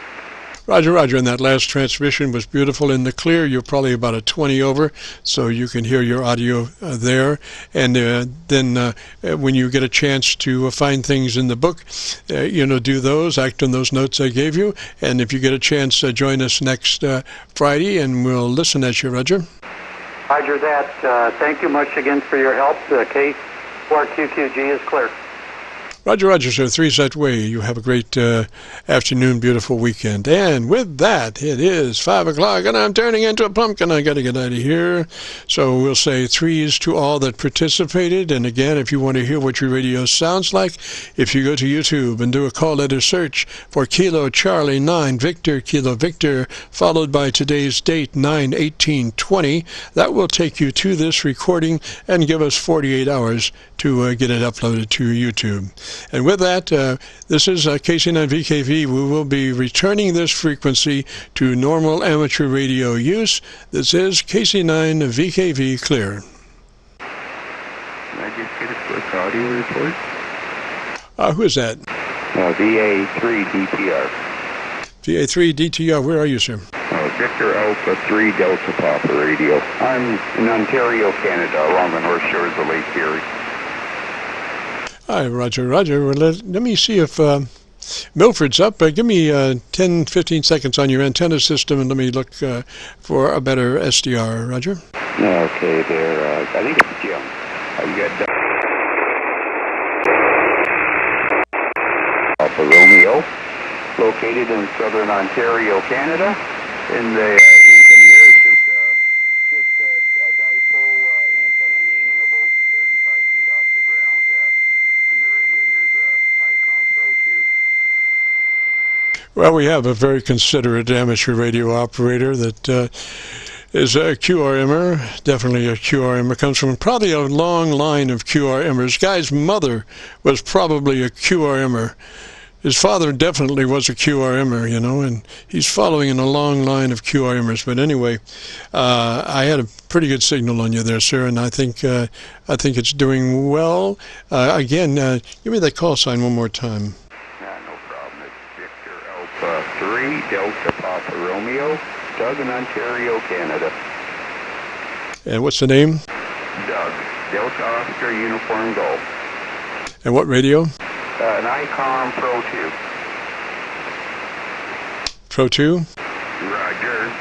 Roger, Roger, and that last transmission was beautiful in the clear. You're probably about a 20 over, so you can hear your audio there. And then when you get a chance to find things in the book, do those, act on those notes I gave you. And if you get a chance, join us next Friday, and we'll listen at you, Roger.
Roger that. Thank you much again for your help. The case for QQG is clear.
Roger, Roger, sir. 3 that way. You have a great afternoon, beautiful weekend. And with that, it is 5 o'clock, and I'm turning into a pumpkin. I got to get out of here. So we'll say 3s to all that participated. And again, if you want to hear what your radio sounds like, if you go to YouTube and do a call letter search for Kilo Charlie 9 Victor Kilo Victor, followed by today's date, 9/18/20, that will take you to this recording and give us 48 hours to get it uploaded to YouTube. And with that, this is KC9VKV. We will be returning this frequency to normal amateur radio use. This is KC9VKV Clear.
Can I just get a quick audio report?
Who is that?
VA3 DTR.
VA3 DTR, where are you, sir?
Victor Alpha 3 Delta Papa Radio. I'm in Ontario, Canada, along the North Shores of Lake Erie.
Hi, Roger, Roger. Well, let me see if Milford's up. Give me 10, 15 seconds on your antenna system, and let me look for a better SDR, Roger.
Okay, there. I think it's Jim. You got Alpha Romeo, located in southern Ontario, Canada, in the antenna here is just a dipole antenna hanging about 35 feet off the ground, and the radio here is a Icon Pro 2.
Well, we have a very considerate amateur radio operator that is a QRMer, definitely a QRMer, comes from probably a long line of QRMers. Guy's mother was probably a QRMer. His father definitely was a QRMer, and he's following in a long line of QRMers. But anyway, I had a pretty good signal on you there, sir, and I think it's doing well. Again, give me that call sign one more time.
No problem. It's Victor Alpha 3 Delta Papa Romeo, Doug in Ontario, Canada.
And what's the name?
Doug, Delta Oscar Uniform Golf.
And what radio?
An Icon Pro 2.
Pro 2?
Roger.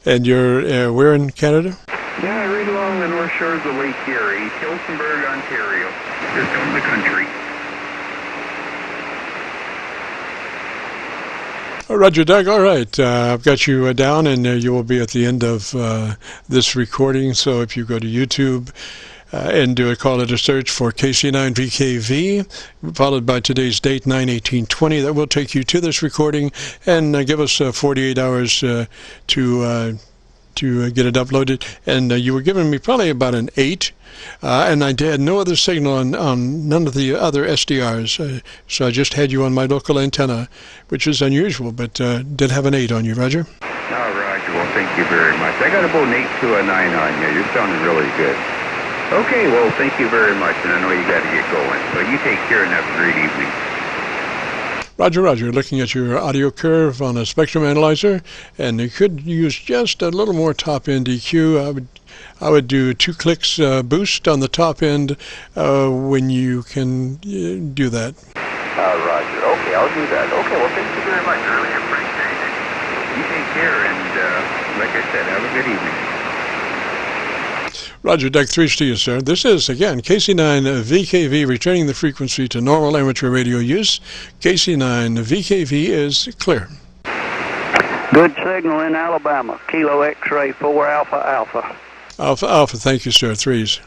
And you're where in Canada?
Yeah, right along the North Shores of Lake Erie, Tillsonburg, Ontario. Just over the country.
Oh, Roger, Doug. All right. I've got you down, and you will be at the end of this recording. So if you go to YouTube, and call it a search for KC9VKV, followed by today's date, 9/18/20. That will take you to this recording and give us 48 hours to get it uploaded. And you were giving me probably about an 8, and I had no other signal on none of the other SDRs, so I just had you on my local antenna, which is unusual, but did have an 8 on you, Roger.
Oh, Roger. Well, thank you very much. I got about an 8 to a 9 on you. You're sounding really good. Okay, well, thank you very much, and I know you got to get going. So you take care and have a great evening.
Roger, Roger. Looking at your audio curve on a spectrum analyzer, and you could use just a little more top-end EQ. I would do 2 clicks boost on the top end when you can do that.
Roger. Okay, I'll do that. Okay, well, thank you very much. I really appreciate it. You take care, and like I said, have a good evening.
Roger, deck 3's to you, sir. This is, again, KC9VKV, returning the frequency to normal amateur radio use. KC9VKV is clear.
Good signal in Alabama. Kilo X-ray 4 Alpha Alpha.
Alpha Alpha, thank you, sir. 3's.